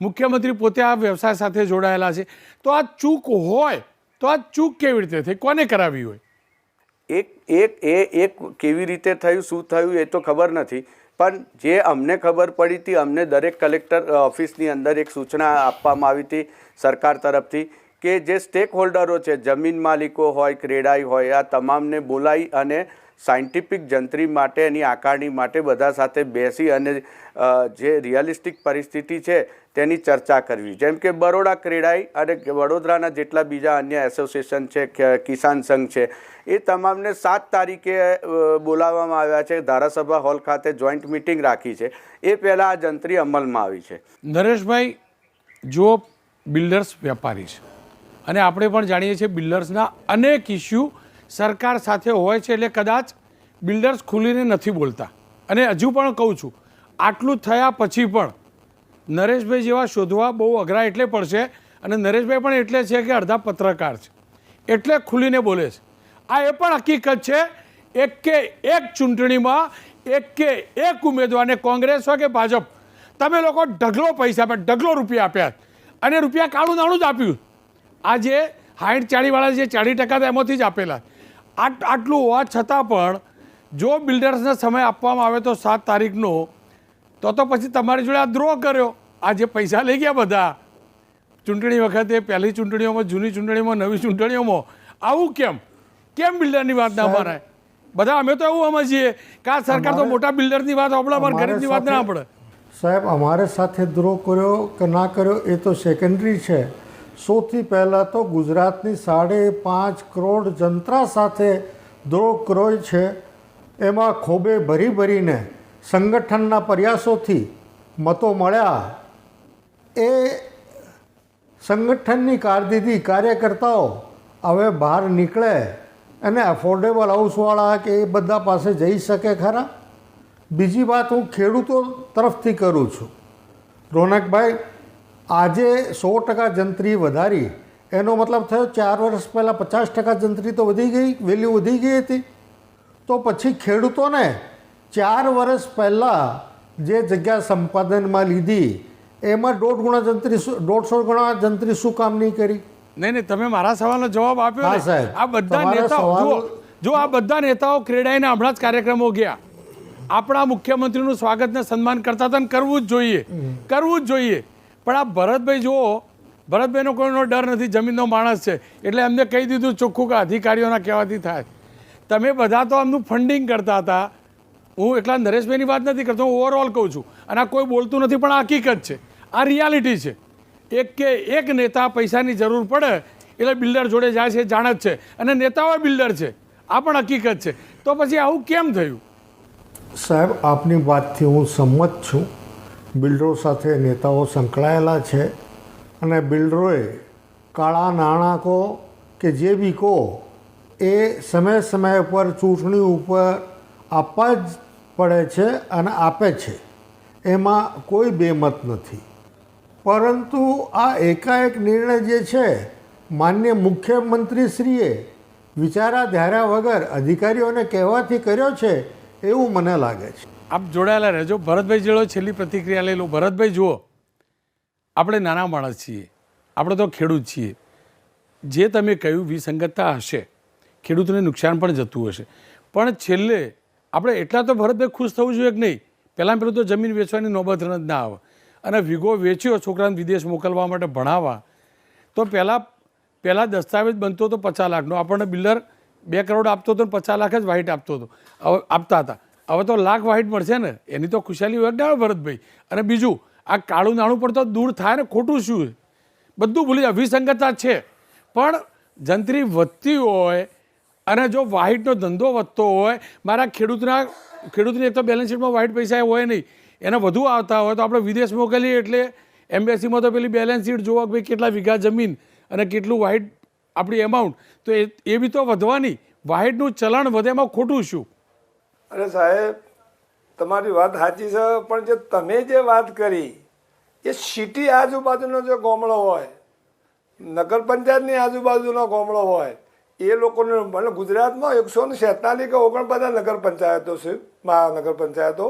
મુખ્યમંત્રી પોતે આ વ્યવસાય સાથે જોડાયેલા છે, તો આ ચૂક હોય તો આ ચૂક કેવી રીતે થઈ, કોને કરાવી હોય? એક કેવી રીતે થયું, શું થયું એ તો ખબર નથી, પણ જે અમને ખબર પડી હતી, અમને દરેક કલેક્ટર ઓફિસની અંદર એક સૂચના આપવામાં આવી હતી સરકાર તરફથી કે જે સ્ટેક હોલ્ડરો છે, જમીન માલિકો હોય, ક્રેડાઈ હોય, આ તમામને બોલાવી અને સાયન્ટિફિક જંત્રી માટે, એની આકારણી માટે બધા સાથે બેસી અને જે રિયલિસ્ટિક પરિસ્થિતિ છે તેની ચર્ચા કરવી. જેમ કે બરોડા ક્રેડાઈ અને વડોદરાના જેટલા બીજા અન્ય એસોસિએશન છે, કિસાન સંઘ છે, એ તમામને 7 તારીખે બોલાવવામાં આવ્યા છે. ધારાસભા હોલ ખાતે જોઈન્ટ મિટિંગ રાખી છે. એ પહેલાં આ જંત્રી અમલમાં આવી છે. નરેશભાઈ, જો બિલ્ડર્સ વેપારી છે અને આપણે પણ જાણીએ છીએ બિલ્ડર્સના અનેક ઇસ્યુ સરકાર સાથે હોય છે, એટલે કદાચ બિલ્ડર્સ ખુલીને નથી બોલતા. અને હજુ પણ કહું છું, આટલું થયા પછી પણ નરેશભાઈ જેવા શોધવા બહુ અઘરા એટલે પડશે. અને નરેશભાઈ પણ એટલે છે કે અડધા પત્રકાર છે, એટલે ખુલીને બોલે છે. આ એ પણ હકીકત છે, એક કે એક ચૂંટણીમાં એક કે એક ઉમેદવારને, કોંગ્રેસ હોય કે ભાજપ, તમે લોકો ઢગલો પૈસા આપ્યા, ઢગલો રૂપિયા આપ્યા અને રૂપિયા કાળું નાણું જ આપ્યું. આ જે 60-40 જે 40% હતા એમાંથી જ આપેલા. આટલું હોવા છતાં પણ જો બિલ્ડર્સને સમય આપવામાં આવે તો 7 તારીખનો, તો પછી તમારી જોડે આ દ્રોહ કર્યો. આ જે પૈસા લઈ ગયા બધા ચૂંટણી વખતે, પહેલી ચૂંટણીઓમાં, જૂની ચૂંટણીઓમાં, નવી ચૂંટણીઓમાં, આવું કેમ બિલ્ડરની વાત ના મારાય? બધા અમે તો એવું સમજીએ કે આ સરકાર તો મોટા બિલ્ડરની વાત આપણે, અમારા ગરીબની વાત ના આપણે. સાહેબ, અમારે સાથે દ્રોહ કર્યો કે ના કર્યો એ તો સેકન્ડરી છે. સૌથી પહેલાં તો ગુજરાતની 5.5 કરોડ જનતા સાથે દ્રોહ કર્યો છે. એમાં ખોબે ભરીને સંગઠનના પ્રયાસોથી મતો મળ્યા. એ સંગઠનની કારકિર્દી કાર્યકર્તાઓ હવે બહાર નીકળે અને અફોર્ડેબલ હાઉસવાળા કે એ બધા પાસે જઈ શકે ખરા. બીજી વાત હું ખેડૂતો તરફથી કરું છું. રોનકભાઈ, આજે 100% જંત્રી વધારી, એનો મતલબ થયો 4 વર્ષ પહેલાં 50% જંત્રી તો વધી ગઈ, વેલ્યુ વધી ગઈ હતી. તો પછી ખેડૂતોને 4 વર્ષ પહેલાં જે જગ્યા સંપાદનમાં લીધી એમાં 1.5 ગણા જંત્રી શું કામ નહીં કરી? નહીં, તમે મારા સવાલનો જવાબ આપ્યો ને. સાહેબ, આ બધા નેતાઓ જો આ બધા નેતાઓ ક્રેડાઈના હમણાં જ કાર્યક્રમો ગયા, આપણા મુખ્યમંત્રીનું સ્વાગત ને સન્માન કરતા હતા, કરવું જ જોઈએ. પણ આ ભરતભાઈ જુઓ, ભરતભાઈનો કોઈનો ડર નથી, જમીનનો માણસ છે, એટલે એમને કહી દીધું ચોખ્ખું કે અધિકારીઓના કહેવાથી થાય. તમે બધા તો આમનું ફંડિંગ કરતા હતા. હું એકલા નરેશભાઈની વાત નથી કરતો, હું ઓવરઓલ કહું છું. અને આ કોઈ બોલતું નથી, પણ આ હકીકત છે, આ રિયાલિટી છે. એક કે એક નેતા પૈસાની જરૂર પડે એટલે બિલ્ડર જોડે જાય છે, જાણે જ છે, અને નેતાઓ બિલ્ડર છે, આ પણ હકીકત છે. તો પછી આવું કેમ થયું? સાહેબ, આપની વાતથી હું સંમત છું. બિલ્ડરો સાથે નેતાઓ સંકળાયેલા છે અને બિલ્ડરોએ કાળા નાણાં કહો કે જે બી કહો એ સમય પર ચૂંટણી ઉપર આપવા જ પડે છે અને આપે છે. એમાં કોઈ બેમત નથી. પરંતુ આ એકાએક નિર્ણય જે છે માનનીય મુખ્યમંત્રીશ્રીએ વિચારા ધાર્યા વગર અધિકારીઓને કહેવાથી કર્યો છે એવું મને લાગે છે. આપ જોડાયેલા રહેજો. ભરતભાઈ જેવો છેલ્લી પ્રતિક્રિયા લઈ લો. ભરતભાઈ જુઓ, આપણે નાના માણસ છીએ, આપણે તો ખેડૂત છીએ. જે તમે કહ્યું વિસંગતતા હશે, ખેડૂતને નુકસાન પણ જતું હશે, પણ છેલ્લે આપણે એટલા તો ભરતભાઈ ખુશ થવું જોઈએ કે નહીં? પહેલાં તો જમીન વેચવાની નોબત જ ના આવે. અને વીઘો વેચ્યો છોકરાને વિદેશ મોકલવા માટે ભણાવવા, તો પહેલાં દસ્તાવેજ બનતો હતો 50 લાખનો, આપણને બિલ્ડર 2 કરોડ આપતો હતો, 50 લાખ જ વાઇટ આપતો હતો, આપતા હતા. હવે તો લાખ વાઇટ મળશે ને, એની તો ખુશાલી હોય ને ભરતભાઈ. અને બીજું, આ કાળું નાણું પણ તો દૂર થાય ને, ખોટું શું? બધું ભૂલી જાય. વિસંગતતા છે, પણ જંત્રી વધતી હોય અને જો વાઇટનો ધંધો વધતો હોય, મારા ખેડૂતની એક તો બેલેન્સ શીટમાં વાઇટ પૈસા હોય નહીં, એને વધુ આવતા હોય તો આપણે વિદેશ મોકલીએ એટલે એમ્બેસીમાં તો પેલી બેલેન્સ શીટ જોવા કે ભાઈ કેટલા વીઘા જમીન અને કેટલું વાઇટ આપણી અમાઉન્ટ, તો એ બી તો વધવાની. વાહિદનું ચલણ વધે એમાં ખોટું શું? અરે સાહેબ, તમારી વાત સાચી છે, પણ જે તમે જે વાત કરી એ સિટી આજુબાજુનો જે ગામડો હોય, નગર પંચાયતની આજુબાજુનો ગામડો હોય, એ લોકોને એટલે ગુજરાતમાં 147 કે 49 નગર પંચાયતો છે, મહાનગર પંચાયતો,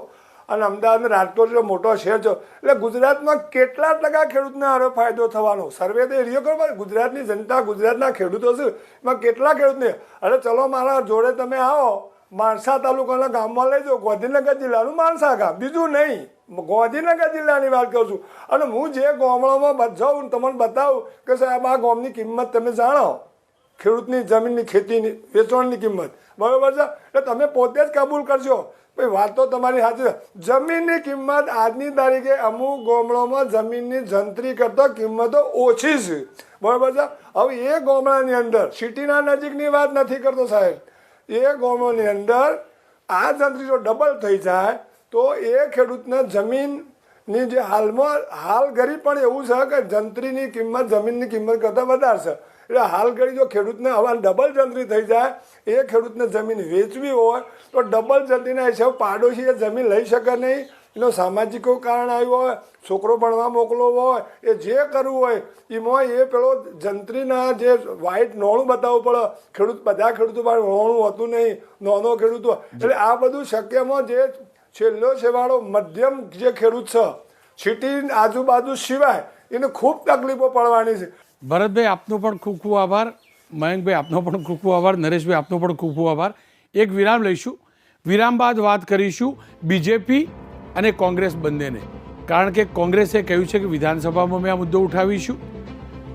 અને અમદાવાદ રાજકોટ જો મોટો શહેર છે, એટલે ગુજરાતમાં કેટલા ટકા ખેડૂતને આનો ફાયદો થવાનો સર્વે તો એરિયો કરો. ગુજરાતની જનતા, ગુજરાતના ખેડૂતો છે, એમાં કેટલા ખેડૂતને, અરે ચલો મારા જોડે તમે આવો, માણસા તાલુકાના ગામમાં લઈ જાઓ, ગાંધીનગર જિલ્લાનું માણસા ગામ, બીજું નહીં, ગાંધીનગર જિલ્લાની વાત કરું છું. અને હું જે ગામડામાં જાઉં તમને બતાવું કે સાહેબ આ ગામની કિંમત તમે જાણો, ખેડૂતની જમીનની ખેતીની વેચાણની કિંમત, બરાબર છે, એટલે તમે પોતે જ કબૂલ કરશો. ભાઈ વાત તો તમારી સાચી છે. જમીનની કિંમત આજની તારીખે અમુક ગામડામાં જમીનની જંત્રી કરતાં કિંમતો ઓછી છે, બરાબર છે. હવે એ ગામડાની અંદર, સિટીના નજીકની વાત નથી કરતો સાહેબ, એ ગામોની અંદર આ જંત્રી જો ડબલ થઈ જાય તો એ ખેડૂતને જમીનની જે હાલ ઘડી પણ એવું છે કે જંત્રીની કિંમત જમીનની કિંમત કરતાં વધારે છે. એટલે હાલ ઘડી જો ખેડૂતને હવે ડબલ જંત્રી થઈ જાય, એ ખેડૂતને જમીન વેચવી હોય તો ડબલ જંત્રીના હિસાબ પાડોશી એ જમીન લઈ શકે નહીં. એનો સામાજિક કારણ આવ્યો હોય, છોકરો ભણવા મોકલવો હોય, એ જે કરવું હોય એમાં એ પેલો જંત્રીના જે વાઇટ નોણું બતાવવું પડે. બધા ખેડૂતો પાસે નોણું હોતું નહીં, નાનો ખેડૂત હોય. એટલે આ બધું શક્યમાં જે છેલ્લો છેવાડો મધ્યમ જે ખેડૂત છે સિટી આજુબાજુ સિવાય એને ખૂબ તકલીફો પડવાની છે. ભરતભાઈ આપનો પણ ખૂબ ખૂબ આભાર. મયંકભાઈ આપનો પણ ખૂબ ખૂબ આભાર. નરેશભાઈ આપનો પણ ખૂબ ખૂબ આભાર. એક વિરામ લઈશું. વિરામ બાદ વાત કરીશું બીજેપી અને કોંગ્રેસ બંનેને, કારણ કે કોંગ્રેસે કહ્યું છે કે વિધાનસભામાં અમે આ મુદ્દો ઉઠાવીશું.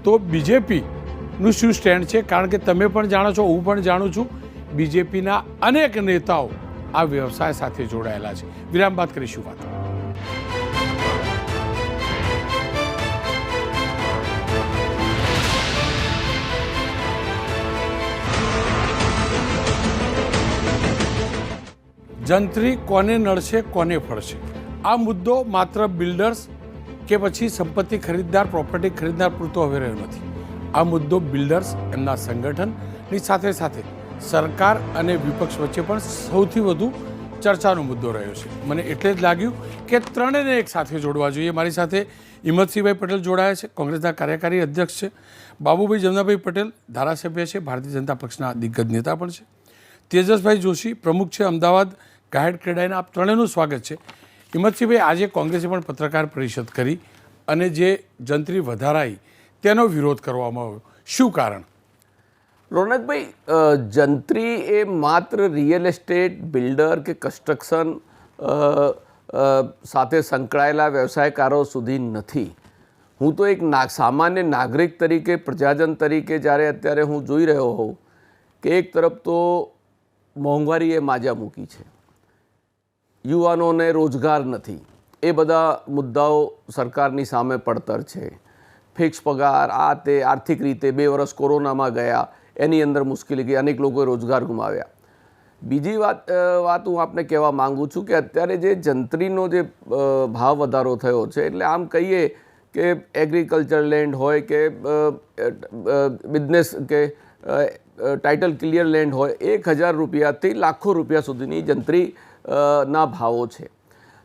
તો બીજેપીનું શું સ્ટેન્ડ છે, કારણ કે તમે પણ જાણો છો, હું પણ જાણું છું, બીજેપીના અનેક નેતાઓ આ વ્યવસાય સાથે જોડાયેલા છે. વિરામ બાદ કરીશું વાત. જંત્રી કોને નડશે, કોને ફળશે, આ મુદ્દો માત્ર બિલ્ડર્સ કે પછી સંપત્તિ ખરીદદાર, પ્રોપર્ટી ખરીદનાર પૂરતો હવે રહ્યો નથી. આ મુદ્દો બિલ્ડર્સ, એમના સંગઠનની સાથે સાથે સરકાર અને વિપક્ષ વચ્ચે પણ સૌથી વધુ ચર્ચાનો મુદ્દો રહ્યો છે. મને એટલે જ લાગ્યું કે ત્રણેયને એક સાથે જોડવા જોઈએ. મારી સાથે હિંમતસિંહભાઈ પટેલ જોડાયા છે, કોંગ્રેસના કાર્યકારી અધ્યક્ષ છે. બાબુભાઈ જમનાભાઈ પટેલ ધારાસભ્ય છે, ભારતીય જનતા પક્ષના દિગ્ગજ નેતા પણ છે. તેજસભાઈ જોશી પ્રમુખ છે અમદાવાદ ગાયડ ક્રેડાઈના. આપ ત્રણેયનું સ્વાગત છે. હિંમતસિંહભાઈ, આજે કોંગ્રેસે પણ પત્રકાર પરિષદ કરી અને જે જંત્રી વધારાઈ તેનો વિરોધ કરવામાં આવ્યો, શું કારણ? રોનકભાઈ, જંત્રી એ માત્ર રિયલ એસ્ટેટ, બિલ્ડર કે કન્સ્ટ્રક્શન સાથે સંકળાયેલા વ્યવસાયકારો સુધી નથી. હું તો એક સામાન્ય નાગરિક તરીકે, પ્રજાજન તરીકે જ્યારે અત્યારે હું જોઈ રહ્યો હોઉં કે એક તરફ તો મોંઘવારીએ માજા મૂકી છે, યુવાનોને રોજગાર નથી, એ બધા મુદ્દાઓ સરકારની સામે પડતર છે. ફિક્સ પગાર, આ તે આર્થિક રીતે 2 વર્ષ કોરોનામાં ગયા, એની અંદર મુશ્કેલી ગઈ, અનેક લોકોએ રોજગાર ગુમાવ્યા. બીજી વાત હું આપને કહેવા માગું છું કે અત્યારે જે જંત્રીનો જે ભાવ વધારો થયો છે, એટલે આમ કહીએ કે એગ્રીકલ્ચર લેન્ડ હોય કે બિઝનેસ કે ટાઇટલ ક્લિયર લેન્ડ હોય, 1000 રૂપિયાથી લાખો રૂપિયા સુધીની જંત્રી ના ભાવો છે.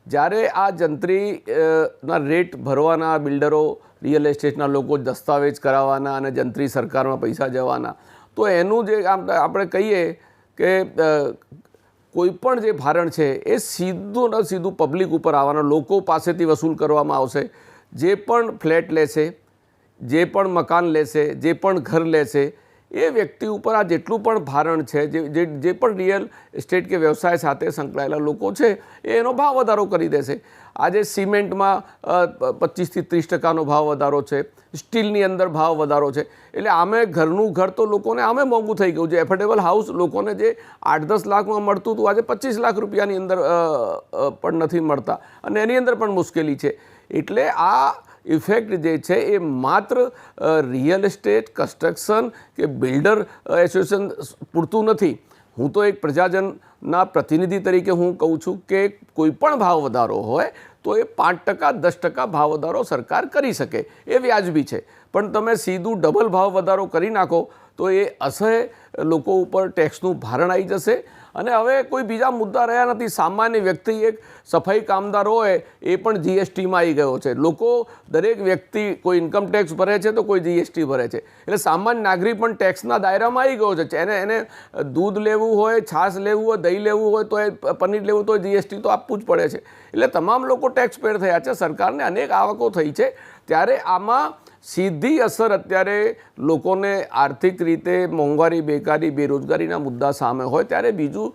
જ્યારે આ જંત્રીના રેટ ભરવાના બિલ્ડરો, રિયલ એસ્ટેટના લોકો દસ્તાવેજ કરાવવાના અને જંત્રી સરકારમાં પૈસા જવાના, તો એનું જે આપણે કહીએ કે કોઈ પણ જે ભારણ છે એ સીધું ને સીધું પબ્લિક ઉપર આવવાના, લોકો પાસેથી વસૂલ કરવામાં આવશે. જે પણ ફ્લેટ લેશે, જે પણ મકાન લેશે, જે પણ ઘર લેશે, એ વ્યક્તિ ઉપર આ જેટલું પણ ભારણ છે, જે પણ રિયલ એસ્ટેટ કે વ્યવસાય સાથે સંકળાયેલા લોકો છે, એ એનો ભાવ વધારો કરી દેશે. આજે સિમેન્ટમાં 25 થી 30% ભાવ વધારો છે, સ્ટીલની અંદર ભાવ વધારો છે. એટલે આમે ઘરનું ઘર તો લોકોને આમે મોંઘું થઈ ગયું છે. એફોર્ડેબલ હાઉસ લોકોને જે 8-10 લાખમાં મળતું હતું, આજે 25 લાખ રૂપિયાની અંદર પણ નથી મળતા, અને એની અંદર પણ મુશ્કેલી છે. એટલે આ ઇફેક્ટ જે છે એ માત્ર રિયલ એસ્ટેટ, કન્સ્ટ્રક્શન કે બિલ્ડર એસોસિએશન પૂરતું નથી. હું તો એક પ્રજાજનના પ્રતિનિધિ તરીકે હું કહું છું કે કોઈ પણ ભાવ વધારો હોય તો એ 5%, 10% ભાવ વધારો સરકાર કરી શકે, એ વ્યાજબી છે. પણ તમે સીધું ડબલ ભાવ વધારો કરી નાખો તો એ અસહ્ય લોકો ઉપર ટેક્સનું ભારણ આવી જશે અને હવે કોઈ બીજા મુદ્દા રહ્યા નથી. સામાન્ય વ્યક્તિ એક સફાઈ કામદાર હોય એ પણ જીએસટીમાં આવી ગયો છે. લોકો દરેક વ્યક્તિ કોઈ ઇન્કમ ટેક્સ ભરે છે તો કોઈ જીએસટી ભરે છે, એટલે સામાન્ય નાગરિક પણ ટેક્સના દાયરામાં આવી ગયો છે. એને દૂધ લેવું હોય, છાશ લેવું હોય, દહીં લેવું હોય તો એ પનીર લેવું તો જીએસટી તો આપવું જ પડે છે. એટલે તમામ લોકો ટેક્સ પેડ થયા છે. સરકારને અનેક આવકો થઈ છે, ત્યારે આમાં સીધી અસર અત્યારે લોકોને આર્થિક રીતે મોંઘવારી, બેકારી, બેરોજગારીના મુદ્દા સામે હોય ત્યારે બીજું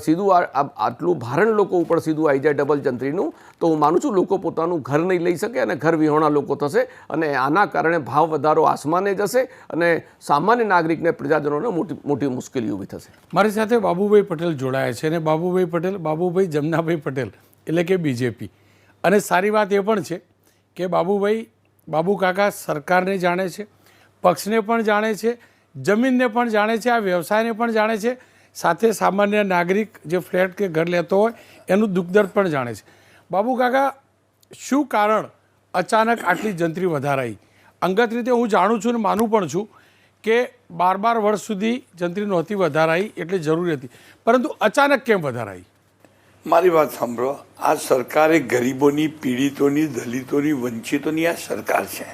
સીધું આટલું ભારણ લોકો ઉપર સીધું આવી જાય ડબલ જંત્રીનું, તો હું માનું છું લોકો પોતાનું ઘર નહીં લઈ શકે અને ઘર વિહોણા લોકો થશે અને આના કારણે ભાવ વધારો આસમાને જશે અને સામાન્ય નાગરિકને, પ્રજાજનોને મોટી મુશ્કેલી ઊભી થશે. મારી સાથે બાબુભાઈ પટેલ જોડાયા છે અને બાબુભાઈ જમનાભાઈ પટેલ એટલે કે બીજેપી. અને સારી વાત એ પણ છે કે બાબુ કાકા સરકારને જાણે છે, પક્ષને પણ જાણે છે, જમીનને પણ જાણે છે, આ વ્યવસાયને પણ જાણે છે, સાથે સામાન્ય નાગરિક જે ફ્લેટ કે ઘર લેતો હોય એનું દુઃખ દર્દ પણ જાણે છે. બાબુ કાકા, શું કારણ અચાનક આટલી જંત્રી વધારાઈ? અંગત રીતે હું જાણું છું અને માનું પણ છું કે 12 વર્ષ સુધી જંત્રી નહોતી વધારાઈ એટલે જરૂરી હતી, પરંતુ અચાનક કેમ વધારાઈ? મારી વાત સાંભળો. આ સરકારે ગરીબોની, પીડિતોની, દલિતોની, વંચિતોની આ સરકાર છે.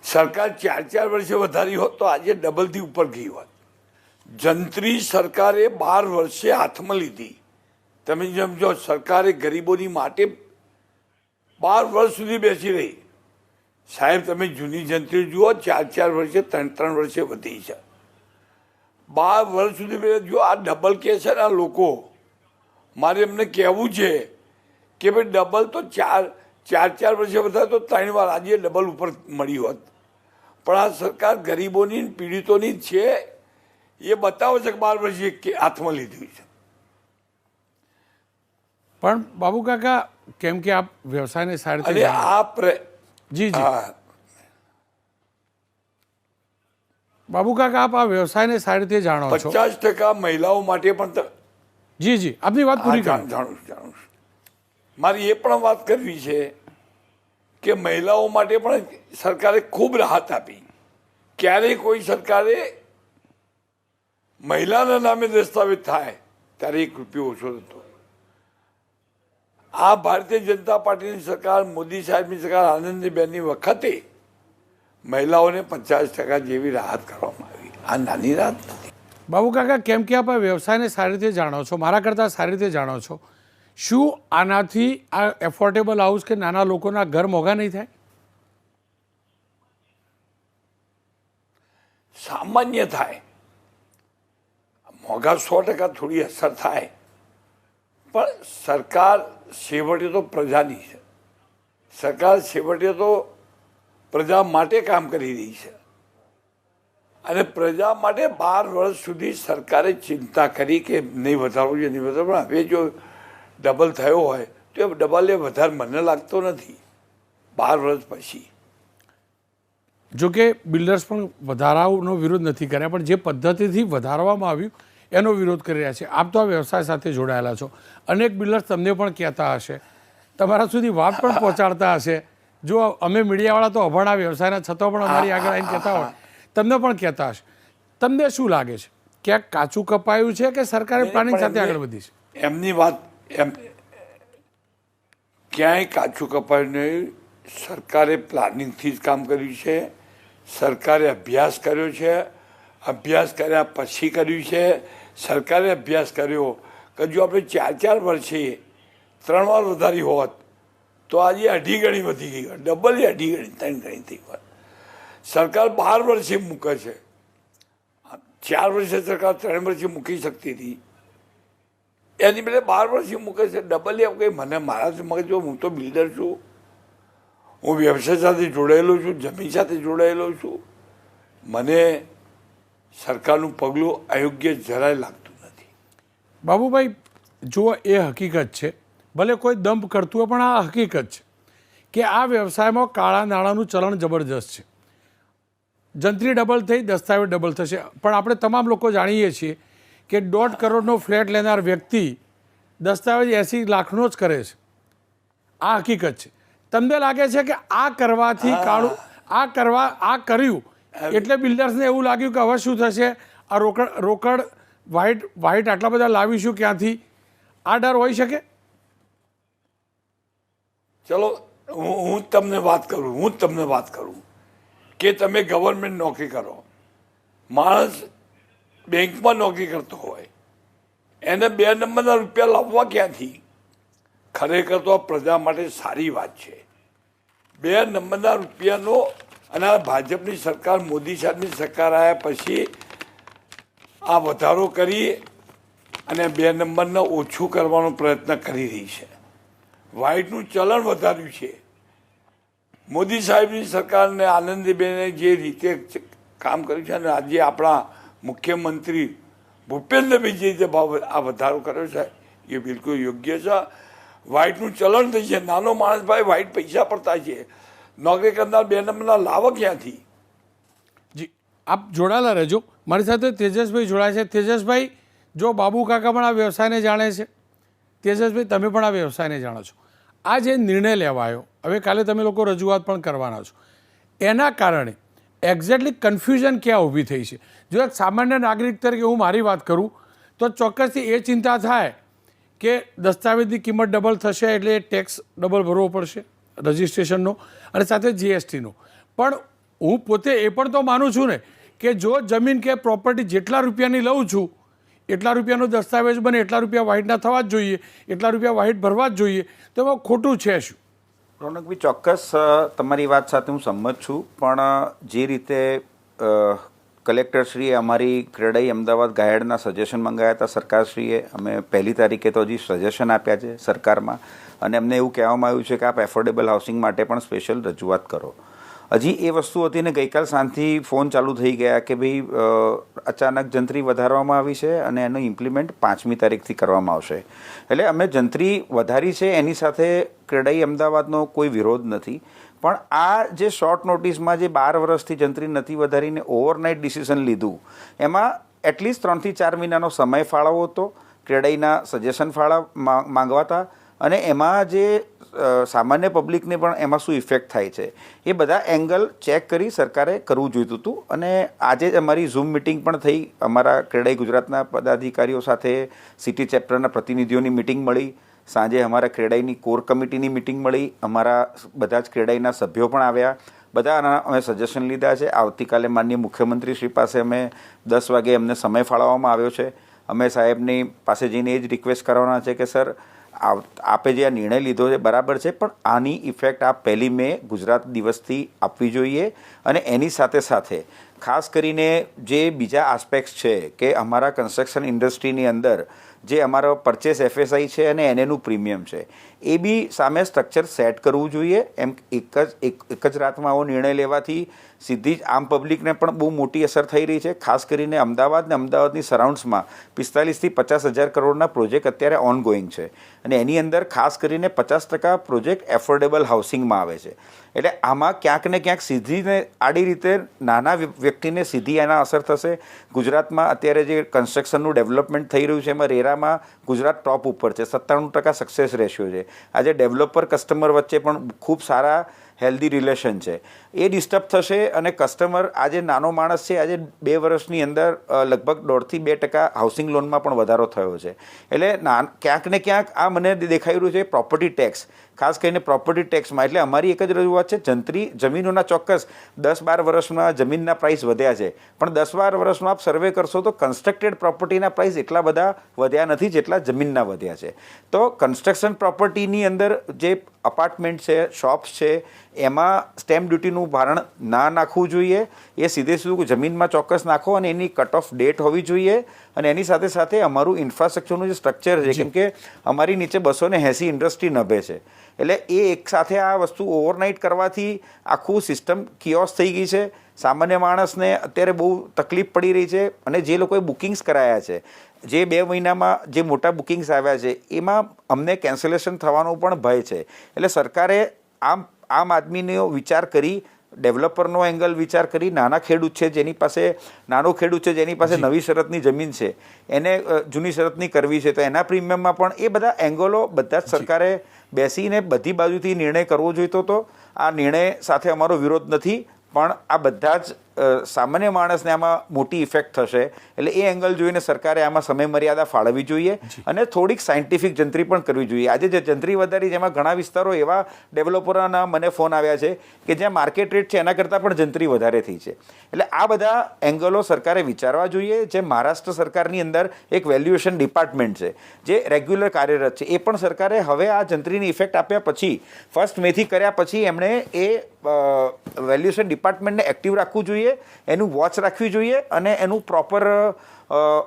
સરકાર 4 વર્ષે વધારી હોત તો આજે ડબલથી ઉપર ગઈ હોત. જંત્રી સરકારે 12 વર્ષે હાથમાં લીધી. તમે સમજો, સરકારે ગરીબોની માટે 12 વર્ષ સુધી બેસી રહી. સાહેબ, તમે જૂની જંત્રી જુઓ, 4 વર્ષે, 3 વર્ષે વધી છે. 12 વર્ષ સુધી જો આ ડબલ કે છે ને આ લોકો, મારે એમને કહેવું છે કે ભાઈ ડબલ તો 4 વર્ષે વધારે તો 3 વાર આજે ડબલ ઉપર મળી હોત. પણ આ સરકાર ગરીબોની, પીડિતોની છે એ બતાવે છે કે 12 વર્ષે હાથમાં લીધું છે. પણ બાબુ કાકા, કેમ કે આપ વ્યવસાયને સારી અને રીતે જી બાબુ કાકા, આપ આ વ્યવસાયને સારી રીતે જાણો છો. 50% મહિલાઓ માટે પણ જી આપની વાત પૂરી કરો. જાણું છું. મારી એ પણ વાત કરવી છે કે મહિલાઓ માટે પણ સરકારે ખૂબ રાહત આપી. ક્યારેય કોઈ સરકારે મહિલાના નામે દસ્તાવેજ થાય ત્યારે 1 રૂપિયો ઓછો થતો. આ ભારતીય જનતા પાર્ટીની સરકાર, મોદી સાહેબની સરકાર, આનંદીબેનની વખતે મહિલાઓને 50% જેવી રાહત કરવામાં આવી. આ નાની રાહત નથી. બાબુ કાકા, કેમ કે આપ આ વ્યવસાયને સારી રીતે જાણો છો, મારા કરતાં સારી રીતે જાણો છો, શું આનાથી આ એફોર્ડેબલ હાઉસ કે નાના લોકોના ઘર મોંઘા નહીં થાય? સામાન્ય થાય. મોંઘા 100% થોડી અસર થાય, પણ સરકાર છેવટે તો પ્રજાની છે. સરકાર છેવટે તો પ્રજા માટે કામ કરી રહી છે અને પ્રજા માટે 12 વર્ષ સુધી સરકારે ચિંતા કરી કે નહીં વધારવું છે, નહીં વધારવું. પણ હવે જો ડબલ થયો હોય તો એ ડબલ એ વધારે મને લાગતો નથી 12 વર્ષ પછી. જો કે બિલ્ડર્સ પણ વધારાનો વિરોધ નથી કર્યા, પણ જે પદ્ધતિથી વધારવામાં આવ્યું એનો વિરોધ કરી રહ્યા છે. આપ તો આ વ્યવસાય સાથે જોડાયેલા છો, અનેક બિલ્ડર્સ તમને પણ કહેતા હશે, તમારા સુધી વાત પણ પહોંચાડતા હશે. જો અમે મીડિયાવાળા તો અભણ આ વ્યવસાયના છતાં પણ અમારી આગળ આવીને કહેતા હોય, તમને પણ કહેતા હશે. તમને શું લાગે છે, ક્યાંક કાચું કપાયું છે કે સરકારે પ્લાનિંગ સાથે આગળ વધી છે? એમની વાત ક્યાંય કાચું કપાયું નહીં. સરકારે પ્લાનિંગથી જ કામ કર્યું છે. સરકારે અભ્યાસ કર્યો છે. અભ્યાસ કર્યા પછી કર્યું છે. સરકારે અભ્યાસ કર્યો કે જો આપણે 4 વર્ષે 3 વાર વધારી હોત તો આજે 2.5 ગણી વધી ગઈ હોત. ડબલ 2.5 ગણી, 3 ગણી થઈ હોત. સરકાર 12 વર્ષે મૂકે છે. 4 વર્ષે સરકાર 3 વર્ષે મૂકી શકતી હતી, એની બદલે 12 વર્ષે મૂકે છે. ડબલ એવું કંઈ મને મારા મગજ, હું તો બિલ્ડર છું, હું વ્યવસાય સાથે જોડાયેલો છું, જમીન સાથે જોડાયેલો છું. મને સરકારનું પગલું અયોગ્ય જરાય લાગતું નથી. બાબુભાઈ, જુઓ, એ હકીકત છે, ભલે કોઈ દંભ કરતું હોય, પણ આ હકીકત છે કે આ વ્યવસાયમાં કાળા નાણાંનું ચલણ જબરજસ્ત છે. જંત્રી ડબલ થઈ, દસ્તાવેજ ડબલ થશે, પણ આપણે તમામ લોકો જાણીએ છીએ કે 1.5 કરોડનો ફ્લેટ લેનાર વ્યક્તિ દસ્તાવેજ 80 લાખનો જ કરે છે. આ હકીકત છે. તમને લાગે છે કે આ કરવાથી કાળું આ કર્યું એટલે બિલ્ડર્સને એવું લાગ્યું કે હવે શું થશે, આ રોકડ વ્હાઇટ આટલા બધા લાવીશું ક્યાંથી, આ ડર હોઈ શકે. ચલો હું તમને વાત કરું કે તમે ગવર્મેન્ટ નોકરી કરો, માણસ બેંકમાં નોકરી કરતો હોય, એને 2 નંબરના રૂપિયા લાવવા ક્યાંથી? ખરેખર તો પ્રજા માટે સારી વાત છે 2 નંબરના રૂપિયાનો. અને આ ભાજપની સરકાર, મોદી સાહેબની સરકાર આવ્યા પછી આ વધારો કરી અને 2 નંબરને ઓછું કરવાનો પ્રયત્ન કરી રહી છે. વ્હાઇટનું ચલણ વધાર્યું છે. મોદી સાહેબની સરકારને આનંદીબેને જે રીતે કામ કર્યું છે અને આજે આપણા મુખ્યમંત્રી ભૂપેન્દ્રભાઈ જે રીતે આ વધારો કર્યો છે એ બિલકુલ યોગ્ય છે. વ્હાઇટનું ચલણ થઈ છે. નાનો માણસ ભાઈ વ્હાઇટ પૈસા પડતા છે. નોકરી કરનાર 2 નંબરના લાવો ક્યાંથી? જી, આપ જોડાયેલા રહેજો. મારી સાથે તેજસભાઈ જોડાય છે. તેજસભાઈ, જો બાબુ કાકા પણ આ વ્યવસાયને જાણે છે, તેજસભાઈ તમે પણ આ વ્યવસાયને જાણો છો, આ જે નિર્ણય લેવાયો, હવે કાલે તમે લોકો રજૂઆત પણ કરવાના છો, એના કારણે એક્ઝેક્ટલી કન્ફ્યુઝન ક્યાં ઊભી થઈ છે? જો એક સામાન્ય નાગરિક તરીકે હું મારી વાત કરું તો ચોક્કસથી એ ચિંતા થાય કે દસ્તાવેજની કિંમત ડબલ થશે એટલે ટેક્સ ડબલ ભરવો પડશે, રજિસ્ટ્રેશનનો અને સાથે જીએસટીનો. પણ હું પોતે એ પણ તો માનું છું ને કે જો જમીન કે પ્રોપર્ટી જેટલા રૂપિયાની લઉં છું એટલા રૂપિયાનો દસ્તાવેજ બને, એટલા રૂપિયા વ્હાઇટના થવા જ જોઈએ, એટલા રૂપિયા વ્હાઇટ ભરવા જ જોઈએ, તો એમાં ખોટું છે શું? રોનકભાઈ, ચોક્કસ તમારી વાત સાથે હું સંમત છું. પણ જે રીતે કલેક્ટરશ્રીએ અમારી ક્રેડાઈ અમદાવાદ ગાયડના સજેશન મંગાવ્યા હતા સરકારશ્રીએ, અમે 1 તારીખે તો હજી સજેશન આપ્યા છે સરકારમાં, અને અમને એવું કહેવામાં આવ્યું છે કે આપ એફોર્ડેબલ હાઉસિંગ માટે પણ સ્પેશિયલ રજૂઆત કરો. હજી એ વસ્તુ હતી ને ગઈકાલ સાંજથી ફોન ચાલુ થઈ ગયા કે ભાઈ અચાનક જંત્રી વધારવામાં આવી છે અને એનું ઇમ્પ્લિમેન્ટ 5મી તારીખથી કરવામાં આવશે. એટલે અમે જંત્રી વધારી છે, એની સાથે ક્રેડાઈ અમદાવાદનો કોઈ વિરોધ નથી. પણ આ જે શોર્ટ નોટિસમાં જે 12 વર્ષથી જંત્રી નથી વધારીને ઓવરનાઇટ ડિસિઝન લીધું, એમાં એટલીસ્ટ 3 થી 4 મહિનાનો સમય ફાળવવો હતો, ક્રેડાઈના સજેશન માંગવાતા, અને એમાં જે સામાન્ય પબ્લિકને પણ એમાં શું ઇફેક્ટ થાય છે એ બધા એંગલ ચેક કરી સરકારે કરવું જોઈતું હતું. અને આજે જ અમારી ઝૂમ મિટિંગ પણ થઈ, અમારા ક્રેડાઈ ગુજરાતના પદાધિકારીઓ સાથે સિટી ચેપ્ટરના પ્રતિનિધિઓની મિટિંગ મળી, સાંજે અમારા ક્રેડાઈની કોર કમિટીની મિટિંગ મળી, અમારા બધા જ ક્રેડાઈના સભ્યો પણ આવ્યા, બધાના અમે સજેશન લીધા છે. આવતીકાલે માનનીય મુખ્યમંત્રી શ્રી પાસે અમે 10 વાગે અમને સમય ફાળવવામાં આવ્યો છે. અમે સાહેબની પાસે જઈને એ જ રિક્વેસ્ટ કરવાના છે કે સર, આપે જે આ નિર્ણય લીધો છે બરાબર છે, પણ આની ઇફેક્ટ આ 1 મે ગુજરાત દિવસથી આપવી જોઈએ. અને એની સાથે સાથે ખાસ કરીને જે બીજા આસ્પેક્ટ્સ છે કે અમારા કન્સ્ટ્રક્શન ઇન્ડસ્ટ્રીની અંદર જે અમારો પરચેસ એફએસઆઈ છે અને એનેનું પ્રીમિયમ છે, એ બી સામે સ્ટ્રક્ચર સેટ કરવું જોઈએ. એમ એક જ રાતમાં આવો નિર્ણય લેવાથી સીધી જ આમ પબ્લિકને પણ બહુ મોટી અસર થઈ રહી છે. ખાસ કરીને અમદાવાદ ને અમદાવાદની સરાઉન્ડ્સમાં 45 થી 50 હજાર કરોડના પ્રોજેક્ટ અત્યારે ઓન ગોઈંગ છે, અને એની અંદર ખાસ કરીને 50% પ્રોજેક્ટ એફોર્ડેબલ હાઉસિંગમાં આવે છે. એટલે આમાં ક્યાંક ને ક્યાંક સીધી ને આડી રીતે નાના વ્યક્તિને સીધી એના અસર થશે. ગુજરાતમાં અત્યારે જે કન્સ્ટ્રક્શનનું ડેવલપમેન્ટ થઈ રહ્યું છે એમાં રેરામાં ગુજરાત ટોપ ઉપર છે, 97% સક્સેસ રેશિયો છે. આજે ડેવલપર કસ્ટમર વચ્ચે પણ ખૂબ સારા હેલ્ધી રિલેશન છે. એ ડિસ્ટર્બ થશે અને કસ્ટમર આજે નાનો માણસ છે, આજે 2 વર્ષની અંદર લગભગ 1.5 થી 2% હાઉસિંગ લોનમાં પણ વધારો થયો છે. એટલે ક્યાંક ને ક્યાંક આ મને દેખાઈ રહ્યું છે પ્રોપર્ટી ટેક્સ, ખાસ કરીને પ્રોપર્ટી ટેક્સમાં. એટલે અમારી એક જ રજૂઆત છે, જમીનોના ચોક્કસ 10-12 વર્ષમાં જમીનના પ્રાઇસ વધ્યા છે, પણ 10-12 વર્ષમાં આપ સર્વે કરશો તો કન્સ્ટ્રક્ટેડ પ્રોપર્ટીના પ્રાઇસ એટલા બધા વધ્યા નથી જેટલા જમીનના વધ્યા છે. તો કન્સ્ટ્રક્શન પ્રોપર્ટીની અંદર જે અપાર્ટમેન્ટ છે, શોપ્સ છે, એમાં સ્ટેમ્પ ડ્યુટીનું ભારણ ના નાખવું જોઈએ. એ સીધે સીધું જમીનમાં ચોક્કસ નાખો અને એની કટ ઓફ ડેટ હોવી જોઈએ. અને એની સાથે સાથે અમારું ઇન્ફ્રાસ્ટ્રક્ચરનું જે સ્ટ્રક્ચર છે, કેમ કે અમારી નીચે 280 ઇન્ડસ્ટ્રી નભે છે, એટલે એ એક સાથે આ વસ્તુ ઓવરનાઇટ કરવાથી આખું સિસ્ટમ કિયોસ થઈ ગઈ છે. સામાન્ય માણસને અત્યારે બહુ તકલીફ પડી રહી છે. અને જે લોકોએ બુકિંગ્સ કરાયા છે, જે 2 મહિનામાં જે મોટા બુકિંગ્સ આવ્યા છે, એમાં અમને કેન્સલેશન થવાનો પણ ભય છે. એટલે સરકારે આમ આદમીનો વિચાર કરી, ડેવલપરનો એંગલ વિચાર કરી, નાના ખેડૂત છે જેની પાસે નાનો ખેડૂત છે જેની પાસે નવી શરતની જમીન છે, એને જૂની શરતની કરવી છે, તો એના પ્રીમિયમમાં પણ એ બધા એંગલો બધા જ સરકારે બેસીને બધી બાજુથી નિર્ણય કરવો જોઈતો હતો. આ નિર્ણય સાથે અમારો વિરોધ નથી, પણ આ બધા જ સામાન્ય માણસને આમાં મોટી ઇફેક્ટ થશે. એટલે એ એંગલ જોઈને સરકારે આમાં સમય મર્યાદા ફાળવવી જોઈએ અને થોડીક સાયન્ટિફિક જંત્રી પણ કરવી જોઈએ. આજે જે જંત્રી વધારી, જેમાં ઘણા વિસ્તારો એવા ડેવલપરોના મને ફોન આવ્યા છે કે જ્યાં માર્કેટ રેટ છે એના કરતાં પણ જંત્રી વધારે થઈ છે. એટલે આ બધા એંગલો સરકારે વિચારવા જોઈએ. જે મહારાષ્ટ્ર સરકારની અંદર એક વેલ્યુએશન ડિપાર્ટમેન્ટ છે જે રેગ્યુલર કાર્યરત છે, એ પણ સરકારે હવે આ જંત્રીની ઇફેક્ટ આપ્યા પછી 1 મેથી કર્યા પછી એમણે એ વેલ્યુએશન ડિપાર્ટમેન્ટને એક્ટિવ રાખવું જોઈએ, એનું વોચ રાખવી જોઈએ અને એનું પ્રોપર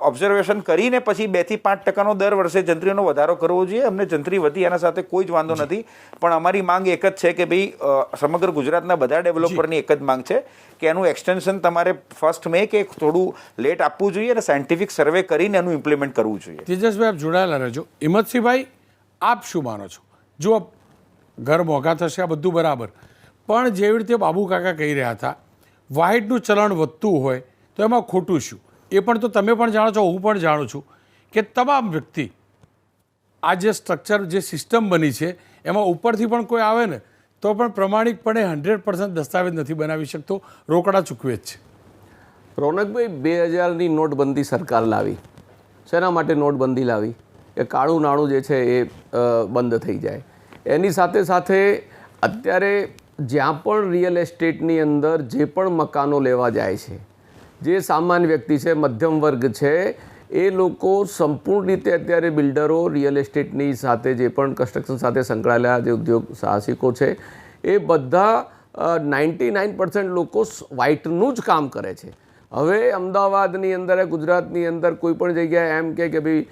ઓબ્ઝર્વેશન કરીને પછી 2 થી 5% દર વર્ષે જંત્રીનો વધારો કરવો જોઈએ. અમને જંત્રી વધી એના સાથે કોઈ જ વાંધો નથી, પણ અમારી માંગ એક જ છે કે ભાઈ સમગ્ર ગુજરાતના બધા ડેવલપરની એક જ માંગ છે કે એનું એક્સટેન્શન તમારે 1 મે કે થોડું લેટ આપવું જોઈએ અને સાયન્ટિફિક સર્વે કરીને એનું ઇમ્પ્લિમેન્ટ કરવું જોઈએ. તેજસભાઈ, આપ જોડાયેલા રહેજો. હિંમતસિંહભાઈ, આપ શું માનો છો? જો ઘર મોંઘા થશે, આ બધું બરાબર, પણ જેવી રીતે બાબુ કાકા કહી રહ્યા હતા, વાહિટનું ચલણ વધતું હોય તો એમાં ખોટું શું? એ પણ તો તમે પણ જાણો છો, હું પણ જાણું છું કે તમામ વ્યક્તિ આ જે સ્ટ્રક્ચર, જે સિસ્ટમ બની છે એમાં ઉપરથી પણ કોઈ આવે ને તો પણ પ્રમાણિકપણે 100% દસ્તાવેજ નથી બનાવી શકતો, રોકડા ચૂકવે જ છે. રોનકભાઈ, 2000ની નોટબંધી સરકાર લાવી. શેના માટે નોટબંધી લાવી? એ કાળું નાણું જે છે એ બંધ થઈ જાય. એની સાથે સાથે અત્યારે જ્યાં પણ રિયલ એસ્ટેટની અંદર જે પણ મકાનો લેવા જાય છે, જે સામાન્ય વ્યક્તિ છે, મધ્યમ વર્ગ છે, એ લોકો સંપૂર્ણ રીતે અત્યારે બિલ્ડરો, રિયલ એસ્ટેટની સાથે જે પણ કન્સ્ટ્રક્શન સાથે સંકળાયેલા જે ઉદ્યોગ સાહસિકો છે, એ બધા 99% લોકો વ્હાઇટનું જ કામ કરે છે. હવે અમદાવાદની અંદર, ગુજરાતની અંદર કોઈ પણ જગ્યાએ એમ કે ભાઈ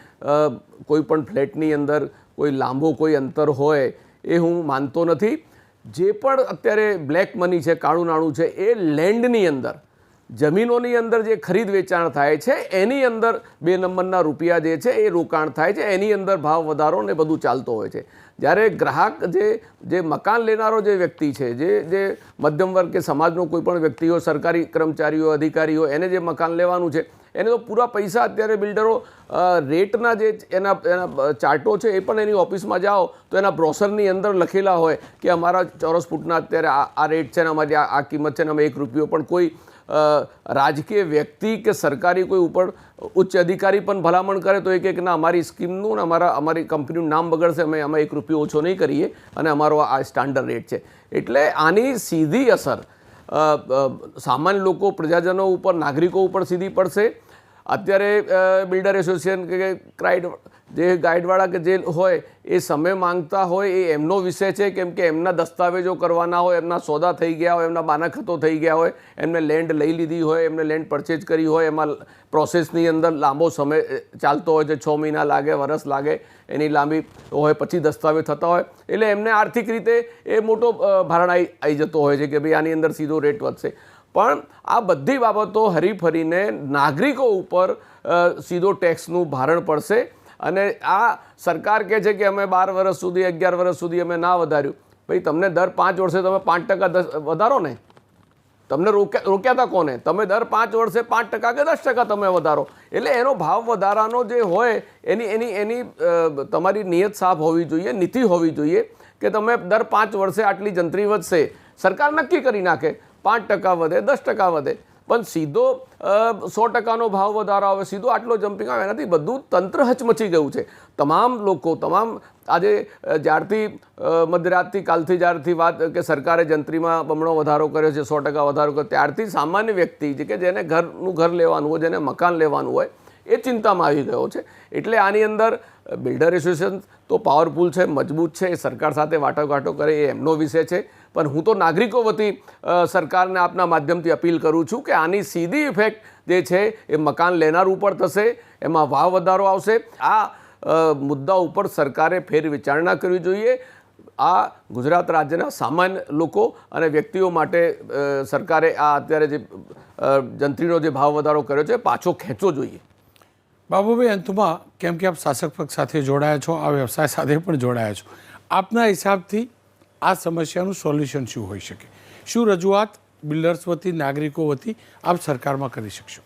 કોઈ પણ ફ્લેટની અંદર કોઈ લાંબો કોઈ અંતર હોય એ હું માનતો નથી. જે પણ અત્યારે બ્લેક મની છે, કાળું નાણું છે, એ લેન્ડની અંદર, જમીનોની અંદર જે ખરીદ વેચાણ થાય છે એની અંદર 2 નંબરના રૂપિયા જે છે એ રોકાણ થાય છે, એની અંદર ભાવ વધારો ને બધું ચાલતો હોય છે. જ્યારે ગ્રાહક જે મકાન લેનારો જે વ્યક્તિ છે, જે મધ્યમ વર્ગ કે સમાજનો કોઈ પણ વ્યક્તિ હોય, સરકારી કર્મચારીઓ, અધિકારીઓ, એને જે મકાન લેવાનું છે એને તો પૂરા પૈસા અત્યારે બિલ્ડરો રેટના જે એના ચાર્ટો છે એ પણ એની ઓફિસમાં જાઓ તો એના બ્રોશરની અંદર લખેલા હોય કે અમારા ચોરસ ફૂટના અત્યારે આ રેટ છે ને અમારી આ કિંમત છે ને અમે 1 રૂપિયો પણ કોઈ રાજકીય વ્યક્તિ કે સરકારી કોઈ ઉપર ઉચ્ચ અધિકારી પણ ભલામણ કરે તો એ કે ના, અમારી સ્કીમનું ને અમારી કંપનીનું નામ બગડશે, અમે 1 રૂપિયો ઓછો નહીં કરીએ અને અમારો આ સ્ટાન્ડર્ડ રેટ છે. એટલે આની સીધી અસર સામાન્ય લોકો, પ્રજાજનો ઉપર, નાગરિકો ઉપર સીધી પડશે. અત્યારે બિલ્ડર એસોસિએશન કે જે ગાઈડવાળા કે જે હોય એ સમય માંગતા હોય એ એમનો વિષય છે, કેમ કે એમના દસ્તાવેજો કરવાના હોય, એમના સોદા થઈ ગયા હોય, એમના બાનાખતો થઈ ગયા હોય, એમને લેન્ડ લઈ લીધી હોય, એમને લેન્ડ પરચેજ કરી હોય, એમાં પ્રોસેસની અંદર લાંબો સમય ચાલતો હોય છે, 6 મહિના લાગે, વર્ષ લાગે, એની લાંબી હોય, પછી દસ્તાવેજ થતા હોય, એટલે એમને આર્થિક રીતે એ મોટો ભારણ આવી જતો હોય છે કે ભાઈ આની અંદર સીધો રેટ વધશે. પણ આ બધી બાબતો હરીફરીને નાગરિકો ઉપર સીધો ટેક્સનું ભારણ પડશે. અને આ સરકાર કહે છે કે અમે 12 વર્ષ સુધી, 11 વર્ષ સુધી અમે ના વધાર્યું. ભાઈ, તમને દર 5 વર્ષે તમે 5% વધારો ને, તમને રોક્યા હતા કોને? તમે દર 5 વર્ષે 5% કે 10% તમે વધારો. એટલે એનો ભાવ વધારાનો જે હોય એની તમારી નિયત સાફ હોવી જોઈએ, નીતિ હોવી જોઈએ કે તમે દર 5 વર્ષે આટલી જંત્રી વધશે. સરકાર નક્કી કરી નાખે 5% વધે, 10% વધે, પણ સીધો 100%નો ભાવ વધારો આવે, સીધો આટલો જમ્પિંગ આવે, એનાથી બધું તંત્ર હચમચી ગયું છે. તમામ લોકો, આજે જ્યારથી મધ્યરાતથી કાલથી જ્યારથી વાત કે સરકારે જંત્રીમાં બમણો વધારો કર્યો છે, 100% વધારો કર્યો, ત્યારથી સામાન્ય વ્યક્તિ કે જેને ઘર લેવાનું હોય, જેને મકાન લેવાનું હોય, એ ચિંતામાં આવી ગયો છે. એટલે આની અંદર બિલ્ડર એસોસિએશન તો પાવરફુલ છે, મજબૂત છે, એ સરકાર સાથે વાટાઘાટો કરે એ એમનો વિષય છે. પણ હું તો નાગરિકો વતી સરકારને આપના માધ્યમથી અપીલ કરું છું કે આની સીધી ઇફેક્ટ જે છે એ મકાન લેનાર ઉપર થશે, એમાં ભાવ વધારો આવશે. આ મુદ્દા ઉપર સરકારે ફેર વિચારણા કરવી જોઈએ. આ ગુજરાત રાજ્યના સામાન્ય લોકો અને વ્યક્તિઓ માટે સરકારે આ અત્યારે જે જંત્રીનો જે ભાવ વધારો કર્યો છે પાછો ખેંચવો જોઈએ. બાબુભાઈ, અંતમાં, કેમ કે આપ શાસક પક્ષ સાથે જોડાયા છો, આ વ્યવસાય સાથે પણ જોડાયા છો, આપના હિસાબથી આ સમસ્યાનું સોલ્યુશન શું હોઈ શકે? શું રજૂઆત બિલ્ડર્સ વતી, નાગરિકો વતી આપ સરકારમાં કરી શકશો?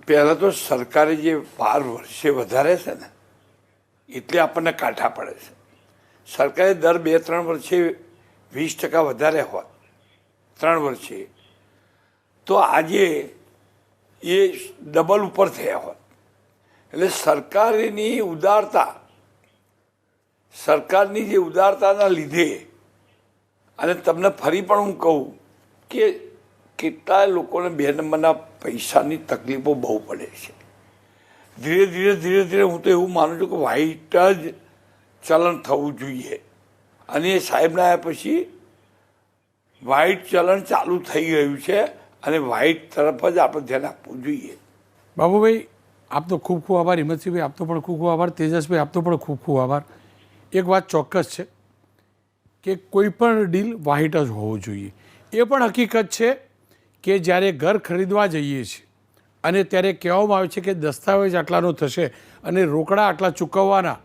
પહેલાં તો સરકારે જે 12 વર્ષે વધારે છે ને એટલે આપણને કાંઠા પડે છે. સરકારે દર 2-3 વર્ષે 20% વધારે હોત 3 વર્ષે, તો આજે એ ડબલ ઉપર થયા હોત. એટલે સરકારની જે ઉદારતાના લીધે, અને તમને ફરી પણ હું કહું કે કેટલાય લોકોને 2 નંબરના પૈસાની તકલીફો બહુ પડે છે. ધીરે ધીરે હું તો એવું માનું છું કે વ્હાઇટ જ ચલણ થવું જોઈએ, અને એ સાહેબના આવ્યા પછી વ્હાઇટ ચલણ ચાલુ થઈ ગયું છે, અને વ્હાઇટ તરફ જ આપણે ધ્યાન આપવું જોઈએ. બાબુભાઈ, આપનો ખૂબ ખૂબ આભાર. હિંમતસિંહભાઈ, આપનો પણ ખૂબ ખૂબ આભાર. તેજસભાઈ, આપનો પણ ખૂબ ખૂબ આભાર. એક વાત ચોક્કસ છે કે કોઈ પણ ડીલ વ્હાઇટ જ હોવું જોઈએ. એ પણ હકીકત છે કે જ્યારે ઘર ખરીદવા જઈએ છીએ અને ત્યારે કહેવામાં આવે છે કે દસ્તાવેજ આટલાનો થશે અને રોકડા આટલા ચૂકવવાના,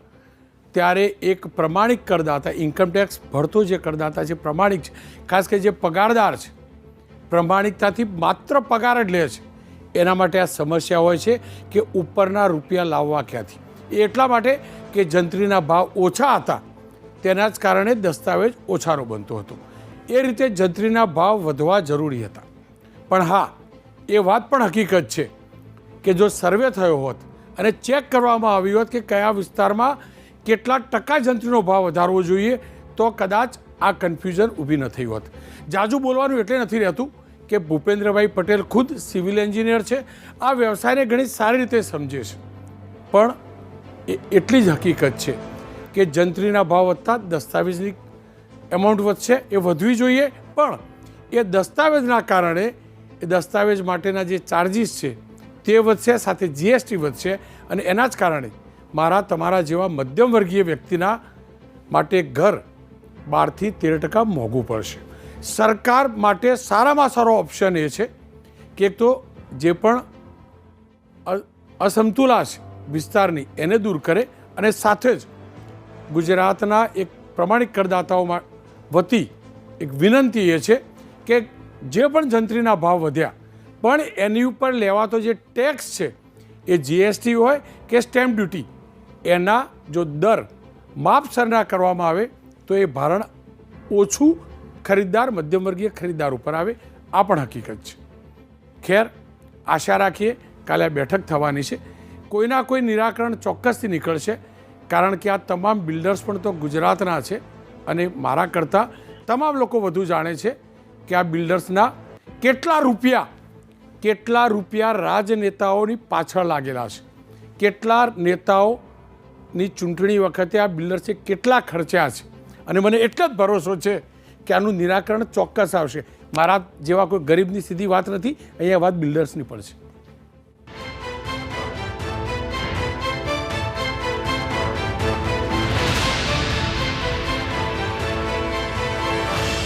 ત્યારે એક પ્રમાણિક કરદાતા, ઇન્કમટેક્સ ભરતો જે કરદાતા છે પ્રમાણિક છે, ખાસ કરી જે પગારદાર છે, પ્રમાણિકતાથી માત્ર પગાર જ લે છે. એના માટે આ સમસ્યા હોય છે કે ઉપરના રૂપિયા લાવવા ક્યાંથી. એ એટલા માટે કે જંત્રીના ભાવ ઓછા હતા, તેના જ કારણે દસ્તાવેજ ઓછાનો બનતો હતો. એ રીતે જંત્રીના ભાવ વધવા જરૂરી હતા. પણ હા, એ વાત પણ હકીકત છે કે જો સર્વે થયો હોત અને ચેક કરવામાં આવ્યું હોત કે કયા વિસ્તારમાં કેટલા ટકા જંત્રીનો ભાવ વધારવો જોઈએ, તો કદાચ આ કન્ફ્યુઝન ઊભી ન થઈ હોત. જાજુ બોલવાનું એટલે નથી રહેતું કે ભૂપેન્દ્રભાઈ પટેલ ખુદ સિવિલ એન્જિનિયર છે, આ વ્યવસાયને ઘણી સારી રીતે સમજે છે. પણ એટલી જ હકીકત છે કે જંત્રીના ભાવ વધતા દસ્તાવેજની એમાઉન્ટ વધશે, એ વધવી જોઈએ. પણ એ દસ્તાવેજના કારણે એ દસ્તાવેજ માટેના જે ચાર્જિસ છે તે વધશે, સાથે જીએસટી વધશે, અને એના જ કારણે મારા તમારા જેવા મધ્યમ વર્ગીય વ્યક્તિના માટે ઘર 12 થી 13% મોંઘું પડશે. સરકાર માટે સારામાં સારો ઓપ્શન એ છે કે એક તો જે પણ અસમતુલા છે વિસ્તારની એને દૂર કરે, અને સાથે જ ગુજરાતના એક પ્રમાણિક કરદાતાઓ વતી એક વિનંતી એ છે કે જે પણ જંત્રીના ભાવ વધ્યા, પણ એની ઉપર લેવાતો જે ટેક્સ છે, એ જીએસટી હોય કે સ્ટેમ્પ ડ્યુટી, એના જો દર માપસરના કરવામાં આવે તો એ ભારણ ઓછું ખરીદદાર, મધ્યમવર્ગીય ખરીદદાર ઉપર આવે. આ પણ હકીકત છે. ખેર, આશા રાખીએ કાલે આ બેઠક થવાની છે, કોઈના કોઈ નિરાકરણ ચોક્કસથી નીકળશે. કારણ કે આ તમામ બિલ્ડર્સ પણ તો ગુજરાતના છે, અને મારા કરતાં તમામ લોકો વધુ જાણે છે કે આ બિલ્ડર્સના કેટલા રૂપિયા રાજનેતાઓની પાછળ લાગેલા છે, કેટલા નેતાઓની ચૂંટણી વખતે આ બિલ્ડર્સે કેટલા ખર્ચ્યા છે. અને મને એટલો જ ભરોસો છે કે આનું નિરાકરણ ચોક્કસ આવશે. મારા જેવા કોઈ ગરીબની સીધી વાત નથી, અહીંયા વાત બિલ્ડર્સની પણ છે.